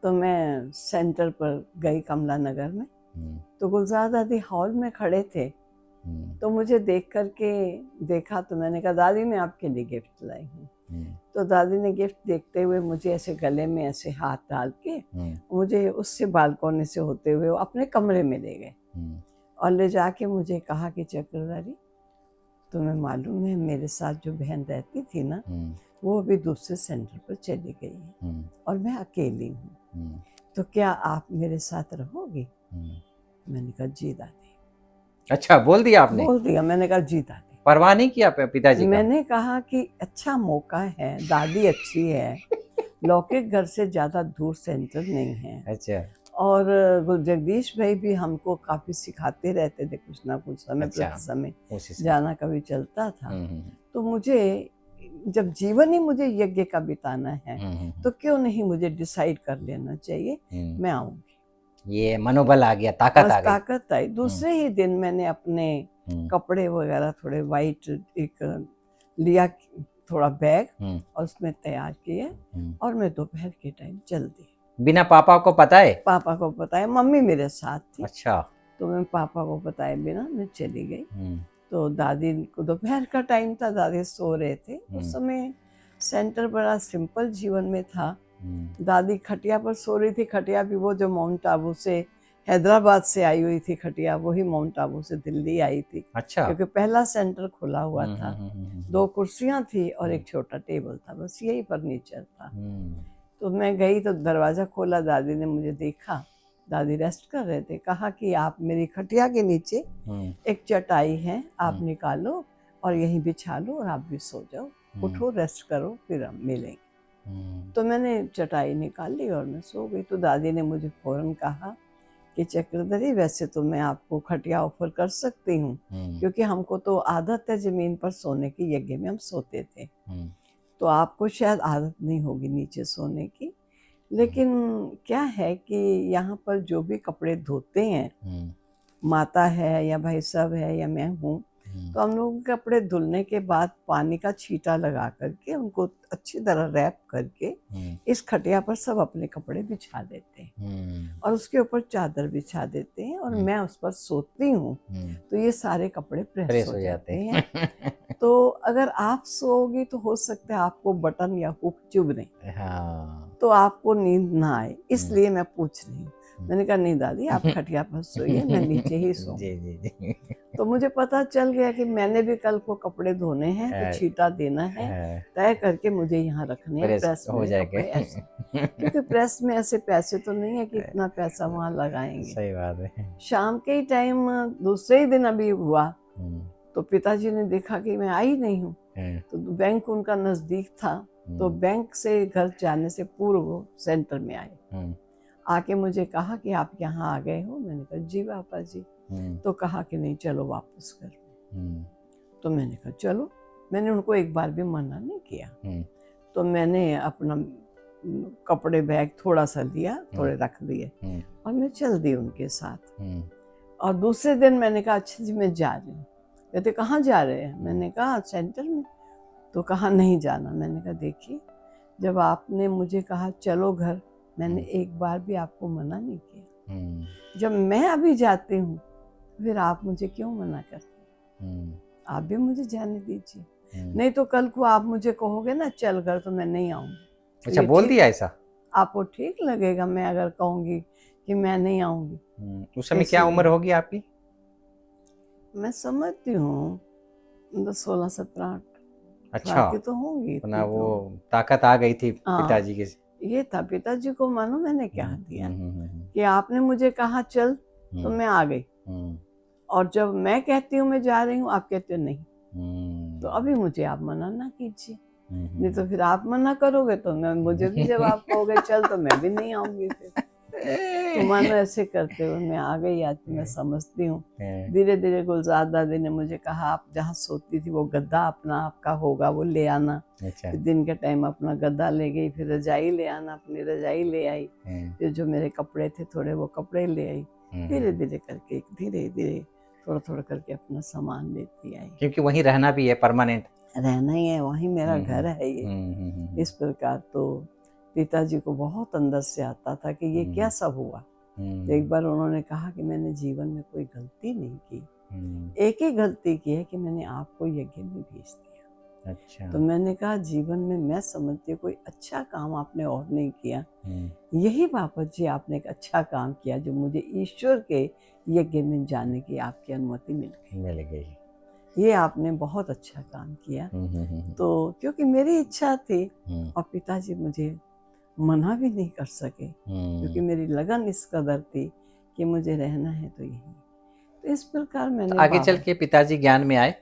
S2: तो मैं सेंटर पर गई कमला नगर में। तो गुलजार दादी हॉल में खड़े थे। तो मुझे देख करके देखा, तो मैंने कहा दादी मैं आपके लिए गिफ्ट लाई हूँ। तो दादी ने गिफ्ट देखते हुए मुझे ऐसे गले में ऐसे हाथ डाल के मुझे उससे बालकोनी से होते हुए वो अपने कमरे में ले गए और ले जाके मुझे कहा कि चक्रधारी, तुम्हें मालूम है मेरे साथ जो बहन रहती थी ना, वो अभी दूसरे सेंटर पर चली गई है और मैं अकेली हूँ, तो क्या आप मेरे साथ रहोगी? मैंने कहा जी दादी।
S1: अच्छा, बोल दिया आपने?
S2: बोल दिया, मैंने कहा जी दादी।
S1: परवाह नहीं किया पिताजी का?
S2: मैंने कहा कि अच्छा मौका है, दादी अच्छी है, लौकिक घर से ज्यादा दूर सेंटर नहीं है।
S1: अच्छा।
S2: और जगदीश भाई भी हमको काफी सिखाते रहते थे, कुछ ना कुछ समय प्रति समय जाना कभी चलता था। तो मुझे जब जीवन ही मुझे यज्ञ का बिताना है तो क्यों नहीं मुझे डिसाइड कर लेना चाहिए, मैं आऊंगी। ये
S1: मनोबल आ गया, ताकत आ गई।
S2: ताकत आई। दूसरे ही दिन मैंने अपने कपड़े वगैरह थोड़े वाइट एक लिया, थोड़ा बैग, और उसमें तैयार किए और मैं दोपहर के टाइम चल दी।
S1: बिना पापा को पता है?
S2: पापा को पता है, मम्मी मेरे साथ थी।
S1: अच्छा।
S2: तो मैं पापा को बताए बिना मैं चली गई। तो दादी को दोपहर का टाइम था, दादी सो रहे थे। उस समय सेंटर बड़ा सिंपल जीवन में था। दादी खटिया पर सो रही थी। खटिया भी वो जो माउंट आबू से हैदराबाद से आई हुई थी खटिया, वही माउंट आबू से दिल्ली आई थी।
S1: अच्छा।
S2: क्योंकि पहला सेंटर खुला हुआ था। 2 कुर्सियां थी और एक छोटा टेबल था, बस यही फर्नीचर था। तो मैं गई तो दरवाजा खोला, दादी ने मुझे देखा, दादी रेस्ट कर रहे थे। कहा कि आप मेरी खटिया के नीचे एक चटाई है, आप निकालो और यहीं बिछा लो और आप भी सो जाओ, उठो रेस्ट करो, फिर हम मिलेंगे। तो मैंने चटाई निकाल ली और मैं सो गई। तो दादी ने मुझे फौरन कहा कि चक्रधरी वैसे तो मैं आपको खटिया ऑफर कर सकती हूँ, क्योंकि हमको तो आदत है जमीन पर सोने की, यज्ञ में हम सोते थे, तो आपको शायद आदत नहीं होगी नीचे सोने की। लेकिन क्या है कि यहाँ पर जो भी कपड़े धोते हैं, माता है या भाई साहब है या मैं हूँ, तो हम लोग कपड़े धुलने के बाद पानी का छींटा लगा करके उनको अच्छी तरह रैप करके इस खटिया पर सब अपने कपड़े बिछा देते हैं और उसके ऊपर चादर बिछा देते हैं और मैं उस पर सोती हूँ, तो ये सारे कपड़े प्रेस हो जाते हैं। तो अगर आप सोओगी तो हो सकता है आपको बटन या हुक चुभने, तो आपको नींद ना आए, इसलिए मैं पूछ रही हूँ। मैंने कहा नहीं दादी, आप खटिया पर सोइए, मैं नीचे ही सोऊंगी। तो मुझे पता चल गया कि मैंने भी कल को कपड़े धोने हैं, तो छींटा देना है, तय करके मुझे यहाँ रखने हैं प्रेस में कपड़े ऐसे, क्योंकि प्रेस में ऐसे पैसे तो नहीं है कि इतना पैसा वहाँ लगाएंगे।
S1: सही बात है।
S2: शाम के ही टाइम दूसरे ही दिन अभी हुआ, तो पिताजी ने देखा कि मैं आई नहीं हूँ, तो बैंक उनका नजदीक था, तो बैंक से घर जाने से पूर्व वो सेंटर में आए। आके मुझे कहा कि आप यहाँ आ गए हो। मैंने कहा जी पापा जी। तो कहा कि नहीं चलो वापस घर में। तो मैंने कहा चलो। मैंने उनको एक बार भी मना नहीं किया। तो मैंने अपना कपड़े बैग थोड़ा सा लिया, थोड़े रख दिए और मैं चल दी उनके साथ। और दूसरे दिन मैंने कहा अच्छा जी मैं जा रही हूँ। कहते कहाँ जा रहे हैं? मैंने कहा सेंटर में। तो कहा नहीं जाना। मैंने कहा देखिए, जब आपने मुझे कहा चलो घर, मैंने एक बार भी आपको मना नहीं किया। जब मैं अभी जाती हूँ फिर आप मुझे क्यों मना करते? आप भी मुझे जाने दीजिए, नहीं तो कल को आप मुझे कहोगे ना चल घर, तो मैं नहीं आऊंगी।
S1: अच्छा, बोल दिया ऐसा?
S2: आपको ठीक लगेगा मैं अगर कहूंगी कि मैं नहीं आऊंगी?
S1: उस समय क्या उम्र होगी आपकी?
S2: मैं समझती हूँ 16-17
S1: अच्छा,
S2: की तो होंगी।
S1: ना वो ताकत आ गई थी पिताजी के।
S2: ये था पिताजी को, मानो मैंने क्या दिया कि आपने मुझे कहा चल तो मैं आ गई, और जब मैं कहती हूँ मैं जा रही हूँ आप कहते हो नहीं। तो अभी मुझे आप मना ना कीजिए, नहीं तो फिर आप मना करोगे तो मैं, मुझे भी जब आप कहोगे चल तो मैं भी नहीं आऊंगी फिर। तो मानो ऐसे करते हुए मैं आ गई। आज मैं समझती हूँ धीरे धीरे गुलजार दादी ने मुझे कहा आप जहाँ सोती थी वो गद्दा अपना आपका होगा वो ले आना। फिर दिन के टाइम अपना गद्दा ले गई, फिर रजाई ले आना, अपनी रजाई ले आई, फिर जो मेरे कपड़े थे थोड़े वो कपड़े ले आई। धीरे धीरे करके धीरे धीरे थोड़ा थोड़ा करके अपना सामान लेती आई,
S1: क्योंकि वहीं रहना भी है, परमानेंट
S2: रहना ही है, वहीं मेरा घर है ये। इस प्रकार तो पिताजी को बहुत अंदर से आता था कि ये क्या सब हुआ। तो एक बार उन्होंने कहा कि मैंने जीवन में कोई गलती नहीं की, एक ही गलती की है कि मैंने आपको यज्ञ में भेज दिया।
S1: अच्छा।
S2: तो मैंने कहा जीवन में मैं समझती हूँ कोई अच्छा काम आपने और नहीं किया, यही पापा जी आपने एक अच्छा काम किया जो मुझे ईश्वर के यज्ञ में जाने की आपकी अनुमति मिल गई। ये आपने बहुत अच्छा काम किया। तो क्योंकि मेरी इच्छा थी और पिताजी मुझे मना भी नहीं कर सके, क्योंकि मेरी लगन इस कदर थी कि मुझे रहना है तो यही। तो इस प्रकार मैंने
S1: आगे चल के पिताजी ज्ञान में आए?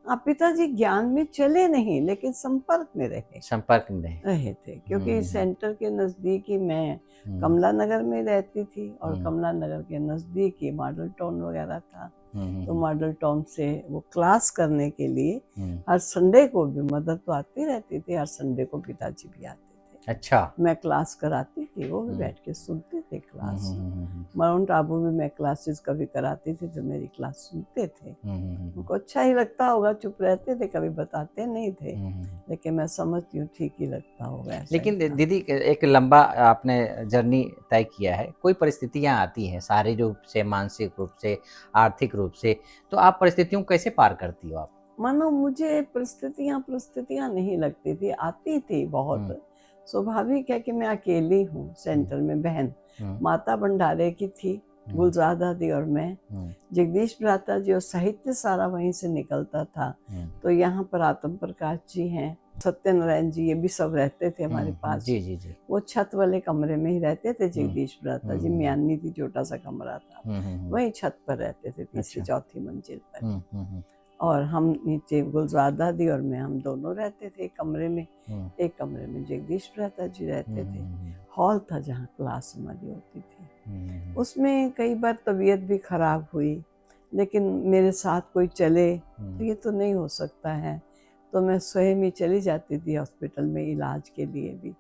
S2: पिताजी ज्ञान में चले नहीं, लेकिन संपर्क में रहे थे, क्योंकि सेंटर के नजदीक ही मैं कमला नगर में रहती थी और कमला नगर के नजदीक ही मॉडल टाउन वगैरह था। तो मॉडल टाउन से वो क्लास करने के लिए हर संडे को भी, मदर तो आती रहती थी, हर संडे को पिताजी भी आते थे।
S1: अच्छा।
S2: मैं क्लास कराती थी, वो भी बैठ के सुनते थे क्लास। माउंट आबू में मैं क्लासेस कभी कराती थी तो मेरी क्लास सुनते थे। उनको अच्छा ही लगता होगा, चुप रहते थे, कभी बताते नहीं थे, लेकिन मैं समझती हूँ ठीक ही लगता होगा।
S1: लेकिन दीदी एक लंबा आपने जर्नी तय किया है, कोई परिस्थितियाँ आती हैं शारीरिक रूप से, मानसिक रूप से, आर्थिक रूप से, तो आप परिस्थितियों को कैसे पार करती हो आप?
S2: मानो मुझे परिस्थितियाँ नहीं लगती थी, आती थी बहुत। स्वाभाविक है कि मैं अकेली हूँ सेंटर में। बहन माता भंडारे की थी, गुलजार दादी और मैं, जगदीश भ्राता जी और साहित्य सारा वहीं से निकलता था। तो यहाँ पर आत्म प्रकाश जी हैं, सत्यनारायण जी, ये भी सब रहते थे हमारे पास।
S1: जी।
S2: वो छत वाले कमरे में ही रहते थे जगदीश भ्राता जी। म्यानी थी, छोटा सा कमरा था, वही छत पर रहते थे, तीसरी चौथी मंजिल पर। और हम नीचे, गुलजार दादी और मैं, हम दोनों रहते थे एक कमरे में। एक कमरे में जगदीश भ्राता जी रहते थे। हॉल था जहाँ क्लास हमारी होती थी। उसमें कई बार तबीयत भी खराब हुई, लेकिन मेरे साथ कोई चले तो ये तो नहीं हो सकता है, तो मैं स्वयं ही चली जाती थी हॉस्पिटल में इलाज के लिए भी।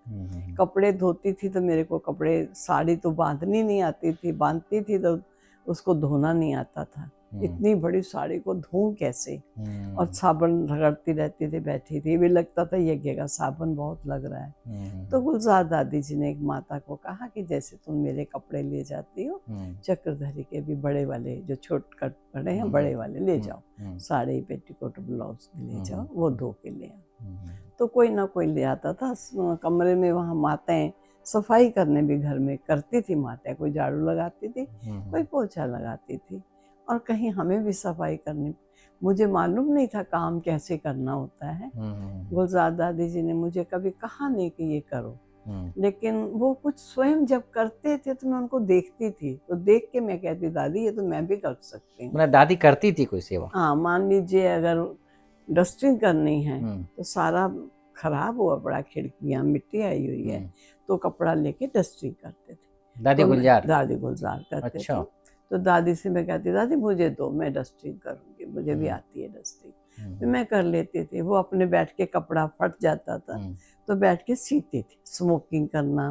S2: कपड़े धोती थी तो मेरे को कपड़े, साड़ी तो बांधनी नहीं आती थी, बांधती थी तो उसको धोना नहीं आता था। इतनी बड़ी साड़ी को धोऊं कैसे, और साबुन रगड़ती रहती थी, बैठी थी, भी लगता था यज्ञ का साबुन बहुत लग रहा है। तो गुलजार दादी जी ने एक माता को कहा कि जैसे तुम मेरे कपड़े ले जाती हो, चक्रधरी के भी बड़े वाले जो छोट कट पड़े हैं बड़े वाले ले जाओ, साड़ी पेटीकोट ब्लाउज ले जाओ, वो धो के ले आओ। तो कोई ना कोई ले आता था कमरे में। वहाँ माताएं सफाई करने भी घर में करती थी, माताएं कोई झाड़ू लगाती थी, कोई पोछा लगाती थी, और कहीं हमें भी सफाई करनी। मुझे मालूम नहीं था काम कैसे करना होता है। गुलजार दादी जी ने मुझे कभी कहा नहीं कि ये करो, लेकिन वो कुछ स्वयं जब करते थे तो मैं उनको देखती थी, तो देख के मैं कहती दादी ये तो मैं भी कर सकती हूँ।
S1: मतलब दादी करती थी कोई सेवा?
S2: हाँ, मान लीजिए अगर डस्टिंग करनी है तो सारा खराब हुआ पड़ा, खिड़कियां मिट्टी आई हुई है, तो कपड़ा लेके डस्टिंग करते थे।
S1: दादी गुलजार।
S2: दादी गुलजार करते
S1: अच्छा।
S2: थे। तो दादी से मैं कहती, दादी मुझे दो, मैं डस्टिंग करूंगी, मुझे भी आती है डस्टिंग। तो मैं कर लेती थी। वो अपने बैठ के कपड़ा फट जाता था तो बैठ के सीती थी, स्मोकिंग करना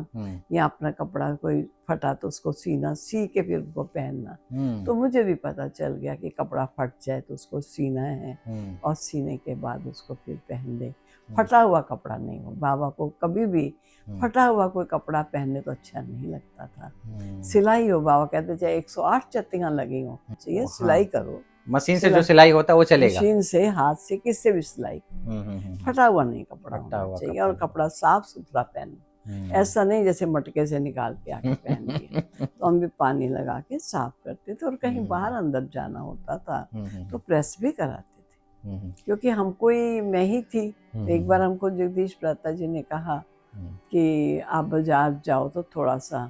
S2: या अपना कपड़ा कोई फटा तो उसको सीना, सी के फिर उसको पहनना। तो मुझे भी पता चल गया कि कपड़ा फट जाए तो उसको सीना है और सीने के बाद उसको फिर पहन ले। फटा हुआ कपड़ा नहीं हो, बाबा को कभी भी फटा हुआ कोई कपड़ा पहनने तो अच्छा नहीं लगता था। सिलाई हो, बाबा कहते चाहे 108 चत्तियां लगी हो, चाहिए सिलाई करो।
S1: मशीन से जो सिलाई होता है वो चलेगा,
S2: मशीन से, हाथ से, किससे भी सिलाई करो। फटा हुआ नहीं कपड़ा होना चाहिए और कपड़ा साफ सुथरा पहनो। ऐसा नहीं जैसे मटके से निकाल के आके पहन लिया। तो हम भी पानी लगा के साफ करते थे और कहीं बाहर अंदर जाना होता था तो प्रेस भी कराते थे, क्योंकि हमको ही, मैं ही थी। एक बार हमको जगदीश प्रता जी ने कहा कि आप बाजार जाओ तो थोड़ा सा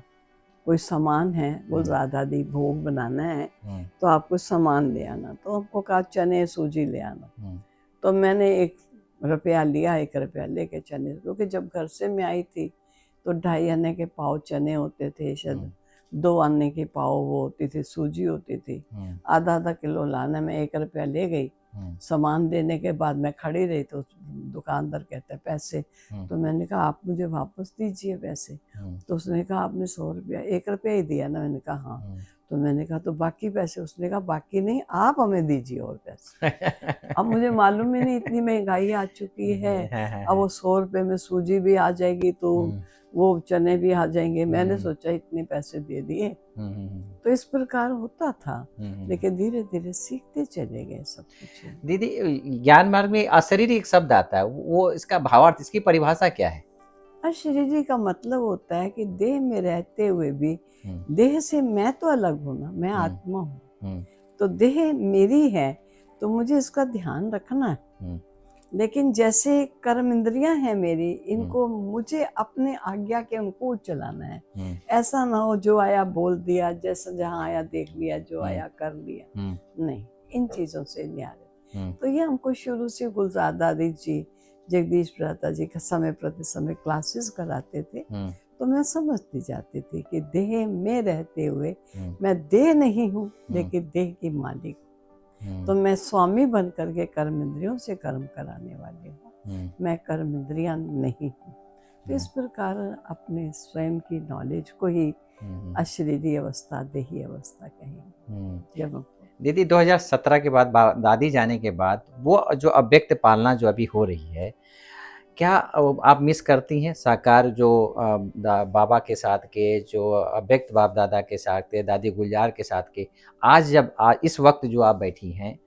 S2: कोई सामान है, गुलजार दादी भोग बनाना है तो आप कुछ सामान ले आना। तो हमको कहा चने सूजी ले आना। तो मैंने 1 रुपया लिया, 1 रुपया लेके चने, क्योंकि जब घर से मैं आई थी तो 2.5 आने के पाव चने होते थे, शायद 2 आने के पाव वो होती थी सूजी होती थी। आधा किलो लाना। मैं 1 रुपया ले गई। सामान देने के बाद मैं खड़ी रही तो दुकानदार कहता है पैसे। तो मैंने कहा आप मुझे वापस दीजिए पैसे। तो उसने कहा आपने 100 रुपया, 1 रुपया ही दिया ना। मैंने कहा हाँ। तो मैंने कहा तो बाकी पैसे? उसने कहा बाकी नहीं, आप हमें दीजिए और पैसे। अब मुझे मालूम ही नहीं, इतनी महंगाई आ चुकी है। अब वो 100 रुपये में सूजी भी आ जाएगी तो वो चने भी आ जाएंगे। मैंने सोचा इतने पैसे दे दिए। तो इस प्रकार होता था, लेकिन धीरे धीरे सीखते चले गए सब कुछ।
S1: दीदी, ज्ञान मार्ग में अशरीरी एक शब्द आता है, वो इसका भावार्थ, इसकी परिभाषा क्या है?
S2: अशरीरी का मतलब होता है कि देह में रहते हुए भी देह से मैं तो अलग हूँ ना, मैं आत्मा हूँ। तो देह मेरी है तो मुझे इसका ध्यान रखना है। लेकिन जैसे कर्म इंद्रियां हैं मेरी, इनको मुझे अपने आज्ञा के अनुकूल चलाना है। ऐसा ना हो जो आया बोल दिया, जैसा जहाँ आया देख लिया, जो आया कर लिया। नहीं, इन चीजों से न्यारे। तो ये हमको शुरू से गुलजार दादी जी, जगदीश प्रता जी का समय प्रति समय क्लासेस कराते थे। तो मैं समझती जाती थी कि देह में रहते हुए मैं देह नहीं हूँ, लेकिन देह की मालिक। तो मैं स्वामी बन करके कर्म इंद्रियों से कर्म कराने वाली हूँ, मैं कर्म इंद्रियां नहीं हूँ। तो इस प्रकार अपने स्वयं की नॉलेज को ही अशरीरी अवस्था, देही अवस्था कहेंगे। जब
S1: दीदी 2017 के बाद, दादी जाने के बाद, वो जो अव्यक्त पालना जो अभी हो रही है, क्या आप मिस करती हैं साकार जो बाबा के साथ के, जो अव्यक्त बाप दादा के साथ के, दादी गुलजार के साथ के, आज जब इस वक्त जो आप बैठी हैं,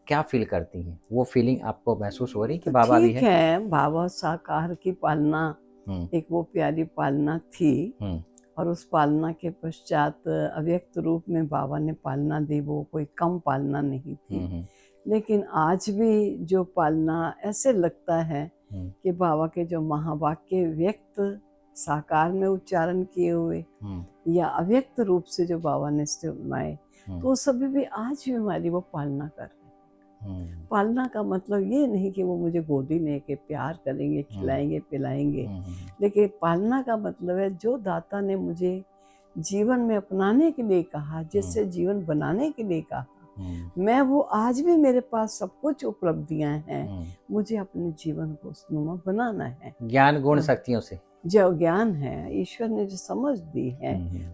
S1: क्या फील करती हैं? वो फीलिंग आपको महसूस हो रही कि बाबा भी
S2: ठीक है। बाबा साकार की पालना एक वो प्यारी पालना थी और उस पालना के पश्चात अव्यक्त रूप में बाबा ने पालना दी, वो कोई कम पालना नहीं थी। लेकिन आज भी जो पालना, ऐसे लगता है कि बाबा के जो महावाक्य व्यक्त साकार में उच्चारण किए हुए या अव्यक्त रूप से जो बाबा ने सुनाए, तो सभी भी आज भी हमारी वो पालना कर रहे हैं। पालना का मतलब ये नहीं कि वो मुझे गोदी में के प्यार करेंगे, खिलाएंगे, पिलाएंगे, लेकिन पालना का मतलब है जो दाता ने मुझे जीवन में अपनाने के लिए कहा, जिससे जीवन बनाने के लिए कहा, मैं वो आज भी, मेरे पास सब कुछ उपलब्धियां हैं, मुझे अपने जीवन को उसनुमा बनाना है।
S1: ज्ञान गुण शक्तियों से
S2: जो ज्ञान है, ईश्वर ने जो समझ दी है,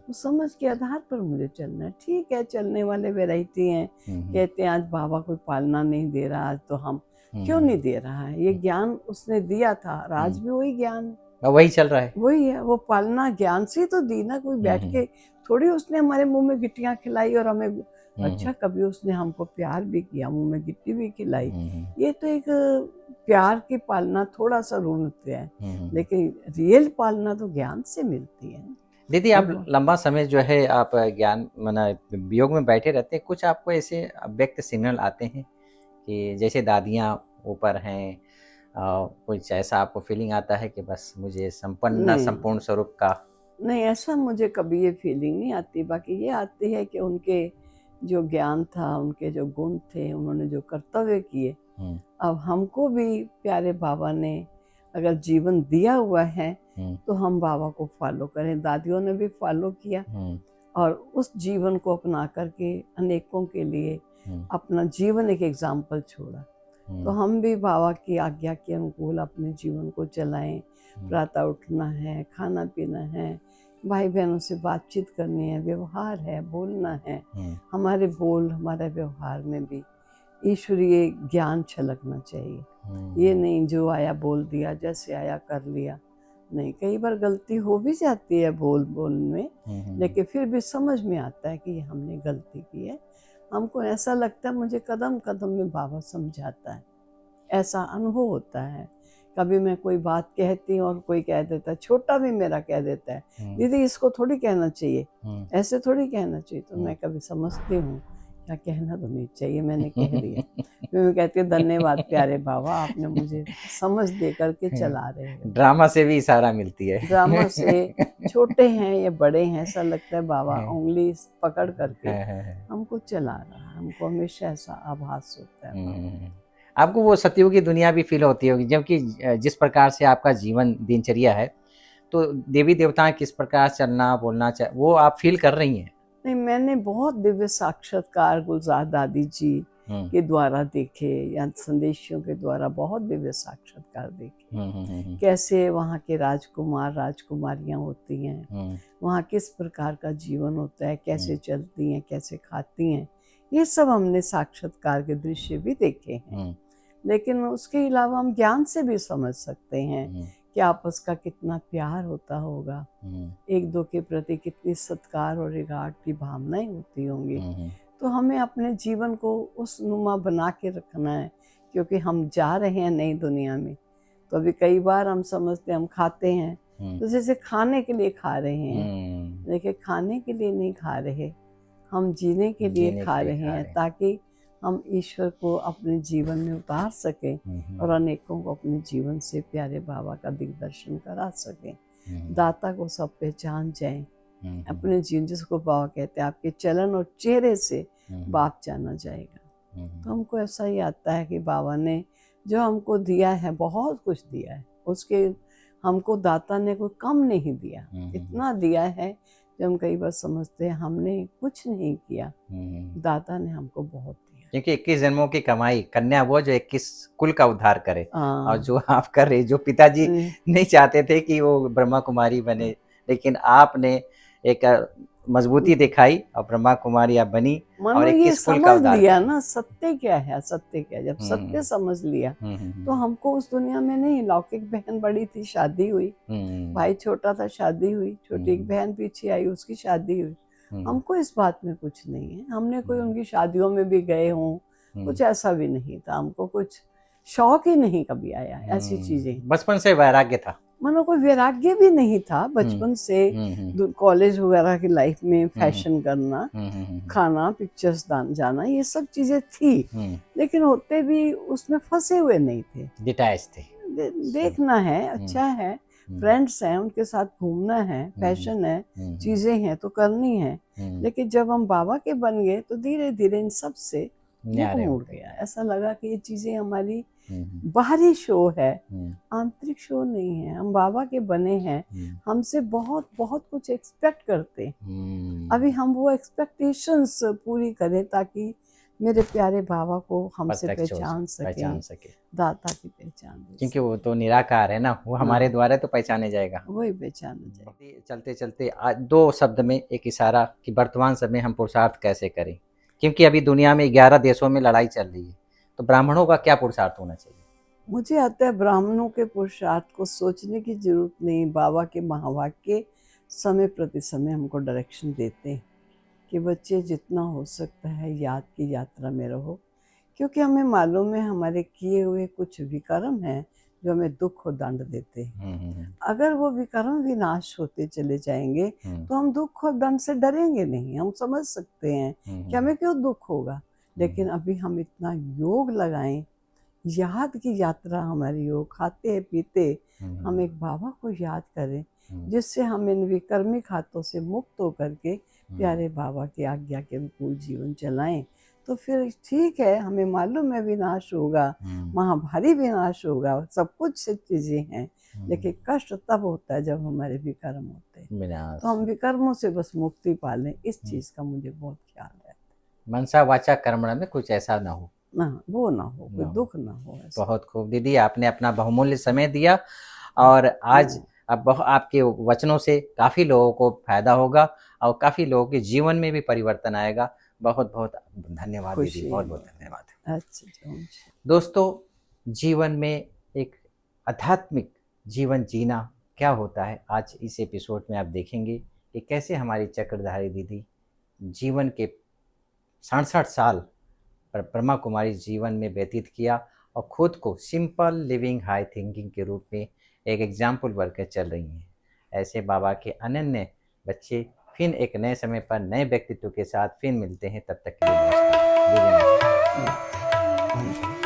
S2: उस समझ के आधार पर मुझे चलना है। ठीक है, चलने वाले वैरायटी हैं, कहते हैं आज बाबा कोई पालना नहीं दे रहा, आज तो हम क्यों नहीं दे रहा है? ये ज्ञान उसने दिया था, आज भी वही ज्ञान,
S1: वही चल रहा है,
S2: वही है। वो पालना ज्ञान से तो दी ना, कोई बैठ के थोड़ी उसने हमारे मुंह में गिट्टियां खिलाई और हमें, अच्छा कभी उसने हमको प्यार भी किया, मुंह में गिट्टी भी खिलाई। ये तो एक प्यार की पालना थोड़ा सा रूप है, लेकिन रियल पालना तो ज्ञान से मिलती है।
S1: दीदी, आप लंबा समय जो है आप ज्ञान माना योग में बैठे रहते हैं, कुछ आपको ऐसे व्यक्त सिग्नल आते हैं कि जैसे दादियाँ ऊपर हैं, कुछ ऐसा आपको फीलिंग आता है कि बस मुझे संपूर्ण स्वरूप का?
S2: नहीं, ऐसा मुझे कभी ये फीलिंग नहीं आती। बाकी ये आती है कि उनके जो ज्ञान था, उनके जो गुण थे, उन्होंने जो कर्तव्य किए, अब हमको भी प्यारे बाबा ने अगर जीवन दिया हुआ है तो हम बाबा को फॉलो करें। दादियों ने भी फॉलो किया और उस जीवन को अपना करके अनेकों के लिए अपना जीवन एक एग्जाम्पल छोड़ा। तो हम भी बाबा की आज्ञा के अनुकूल अपने जीवन को चलाएं। प्रातः उठना है, खाना पीना है, भाई बहनों से बातचीत करनी है, व्यवहार है, बोलना है। हमारे बोल, हमारे व्यवहार में भी ईश्वरीय ज्ञान छलकना चाहिए। ये नहीं जो आया बोल दिया, जैसे आया कर लिया। नहीं, कई बार गलती हो भी जाती है बोल में, लेकिन फिर भी समझ में आता है कि ये हमने गलती की है। हमको ऐसा लगता है, मुझे कदम कदम में बाबा समझाता है, ऐसा अनुभव होता है। कभी मैं कोई बात कहती हूँ और कोई कह देता है, छोटा भी मेरा कह देता है, दीदी इसको थोड़ी कहना चाहिए, ऐसे थोड़ी कहना चाहिए। तो मैं कभी समझती हूँ क्या कहना तो नहीं चाहिए, मैंने कह दिया। फिर मैं कहती हूँ धन्यवाद प्यारे बाबा, आपने मुझे समझ दे करके चला रहे हो।
S1: ड्रामा से भी इशारा मिलती है।
S2: ड्रामा से, छोटे हैं या बड़े हैं, ऐसा लगता है बाबा उंगली पकड़ करके हमको चला रहा है। हमको हमेशा ऐसा आभास होता है।
S1: आपको वो सतयुग की दुनिया भी फील होती होगी, जबकि जिस प्रकार से आपका जीवन दिनचर्या है, तो देवी देवता किस प्रकार चलना बोलना वो आप फील कर रही हैं?
S2: नहीं, मैंने बहुत दिव्य साक्षात्कार गुलजार दादी जी के द्वारा देखे या संदेशियों के द्वारा बहुत दिव्य साक्षात्कार देखे। कैसे वहाँ के राजकुमार राजकुमारियाँ होती हैं, वहाँ किस प्रकार का जीवन होता है, कैसे चलती हैं, कैसे खाती हैं, ये सब हमने साक्षात्कार के दृश्य भी देखे हैं। लेकिन उसके अलावा हम ज्ञान से भी समझ सकते हैं कि आपस का कितना प्यार होता होगा, एक दो के प्रति कितनी सत्कार और रिगार्ड की भावनाएं होती होंगी। तो हमें अपने जीवन को उस नुमा बना के रखना है, क्योंकि हम जा रहे हैं नई दुनिया में। तो अभी कई बार हम समझते हैं हम खाते हैं तो जैसे खाने के लिए खा रहे हैं, लेकिन खाने के लिए नहीं खा रहे, हम जीने के लिए खा रहे हैं, ताकि हम ईश्वर को अपने जीवन में उतार सकें और अनेकों को अपने जीवन से प्यारे बाबा का दिग्दर्शन करा सकें। दाता को सब पहचान जाएं, अपने जीवन, जिसको बाबा कहते हैं आपके चलन और चेहरे से बाप जाना जाएगा। तो हमको ऐसा ही आता है कि बाबा ने जो हमको दिया है, बहुत कुछ दिया है, उसके हमको दाता ने कोई कम नहीं दिया, इतना दिया है जो हम कई बार समझते हैं हमने कुछ नहीं किया, दाता ने हमको बहुत दिया।
S1: क्योंकि 21 जन्मों की कमाई कन्या वो जो 21 कुल का उद्धार करे, और जो आप कर रहे, जो पिताजी नहीं चाहते थे कि वो ब्रह्मा कुमारी बने, लेकिन आपने एक मजबूती दिखाई और ब्रह्मा कुमारी आप बनी और 21 कुल का उद्धार
S2: लिया ना, सत्य क्या है, सत्य क्या है। जब सत्य समझ लिया तो हमको उस दुनिया में नहीं, लौकिक बहन बड़ी थी, शादी हुई, भाई छोटा था, शादी हुई, छोटी एक बहन पीछे आई, उसकी शादी हुई। हमको इस बात में कुछ नहीं है, हमने कोई उनकी शादियों में भी गए हों, कुछ ऐसा भी नहीं था, हमको कुछ शौक ही नहीं कभी आया ऐसी चीजें।
S1: बचपन से वैराग्य था,
S2: मानो कोई वैराग्य भी नहीं था बचपन से। कॉलेज वगैरह की लाइफ में फैशन करना, खाना, पिक्चर्स जाना, ये सब चीजें थी, लेकिन होते भी उसमें फंसे हुए नहीं थे,
S1: डिटैच थे।
S2: देखना है, अच्छा है, फ्रेंड्स हैं, उनके साथ घूमना है, फैशन है, चीजें हैं तो करनी है। लेकिन जब हम बाबा के बन गए तो धीरे धीरे इन सब से मुड़ गया। ऐसा लगा कि ये चीजें हमारी बाहरी शो है, आंतरिक शो नहीं है। हम बाबा के बने हैं, हमसे बहुत बहुत कुछ एक्सपेक्ट करते हैं। अभी हम वो एक्सपेक्टेशंस पूरी करें ताकि मेरे प्यारे बाबा को हमसे पहचान सके, दाता की पहचान।
S1: क्योंकि वो तो निराकार है ना, वो हमारे द्वारा तो पहचाने जाएगा,
S2: वही पहचाना जाएगा।
S1: चलते चलते दो शब्द में एक इशारा कि वर्तमान समय हम पुरुषार्थ कैसे करें, क्योंकि अभी दुनिया में 11 देशों में लड़ाई चल रही है, तो ब्राह्मणों का क्या पुरुषार्थ होना चाहिए?
S2: मुझे आता है ब्राह्मणों के पुरुषार्थ को सोचने की जरूरत नहीं। बाबा के महावाक्य समय प्रति समय हमको डायरेक्शन देते हैं कि बच्चे जितना हो सकता है याद की यात्रा में रहो, क्योंकि हमें मालूम है हमारे किए हुए कुछ विकर्म हैं जो हमें दुख और दंड देते हैं। अगर वो विकर्म विनाश होते चले जाएंगे तो हम दुख और दंड से डरेंगे नहीं। हम समझ सकते हैं कि हमें क्यों दुख होगा, लेकिन अभी हम इतना योग लगाएं, याद की यात्रा हमारी हो, खाते पीते हम एक बाबा को याद करें, जिससे हम इन विकर्मी खातों से मुक्त होकर के प्यारे बाबा की आज्ञा के अनुकूल जीवन चलाएं। तो फिर ठीक है, हमें मालूम है विनाश होगा, महाभारी विनाश होगा, सब कुछ से चीजें हैं, लेकिन कष्ट तब होता है जब हमारे विकर्म होते हैं।
S1: विनाश।
S2: तो हम विकर्मों से बस मुक्ति पालें, इस चीज का मुझे बहुत ख्याल रहता है।
S1: मनसा वाचा कर्मणा में कुछ ऐसा ना हो,
S2: वो ना हो, कोई दुख ना हो ऐसा।
S1: बहुत खूब दीदी, आपने अपना बहुमूल्य समय दिया और आज अब आपके वचनों से काफ़ी लोगों को फायदा होगा और काफ़ी लोगों के जीवन में भी परिवर्तन आएगा। बहुत बहुत धन्यवाद दीदी, बहुत बहुत धन्यवाद।
S2: अच्छा
S1: दोस्तों, जीवन में एक आध्यात्मिक जीवन जीना क्या होता है, आज इस एपिसोड में आप देखेंगे कि कैसे हमारी चक्रधारी दीदी जीवन के 67 साल पर ब्रह्मा कुमारी जीवन में व्यतीत किया और खुद को सिंपल लिविंग हाई थिंकिंग के रूप में एक एग्जाम्पल बनकर चल रही हैं। ऐसे बाबा के अनन्य बच्चे फिर एक नए समय पर नए व्यक्तित्व के साथ फिर मिलते हैं, तब तक के लिए नमस्कार।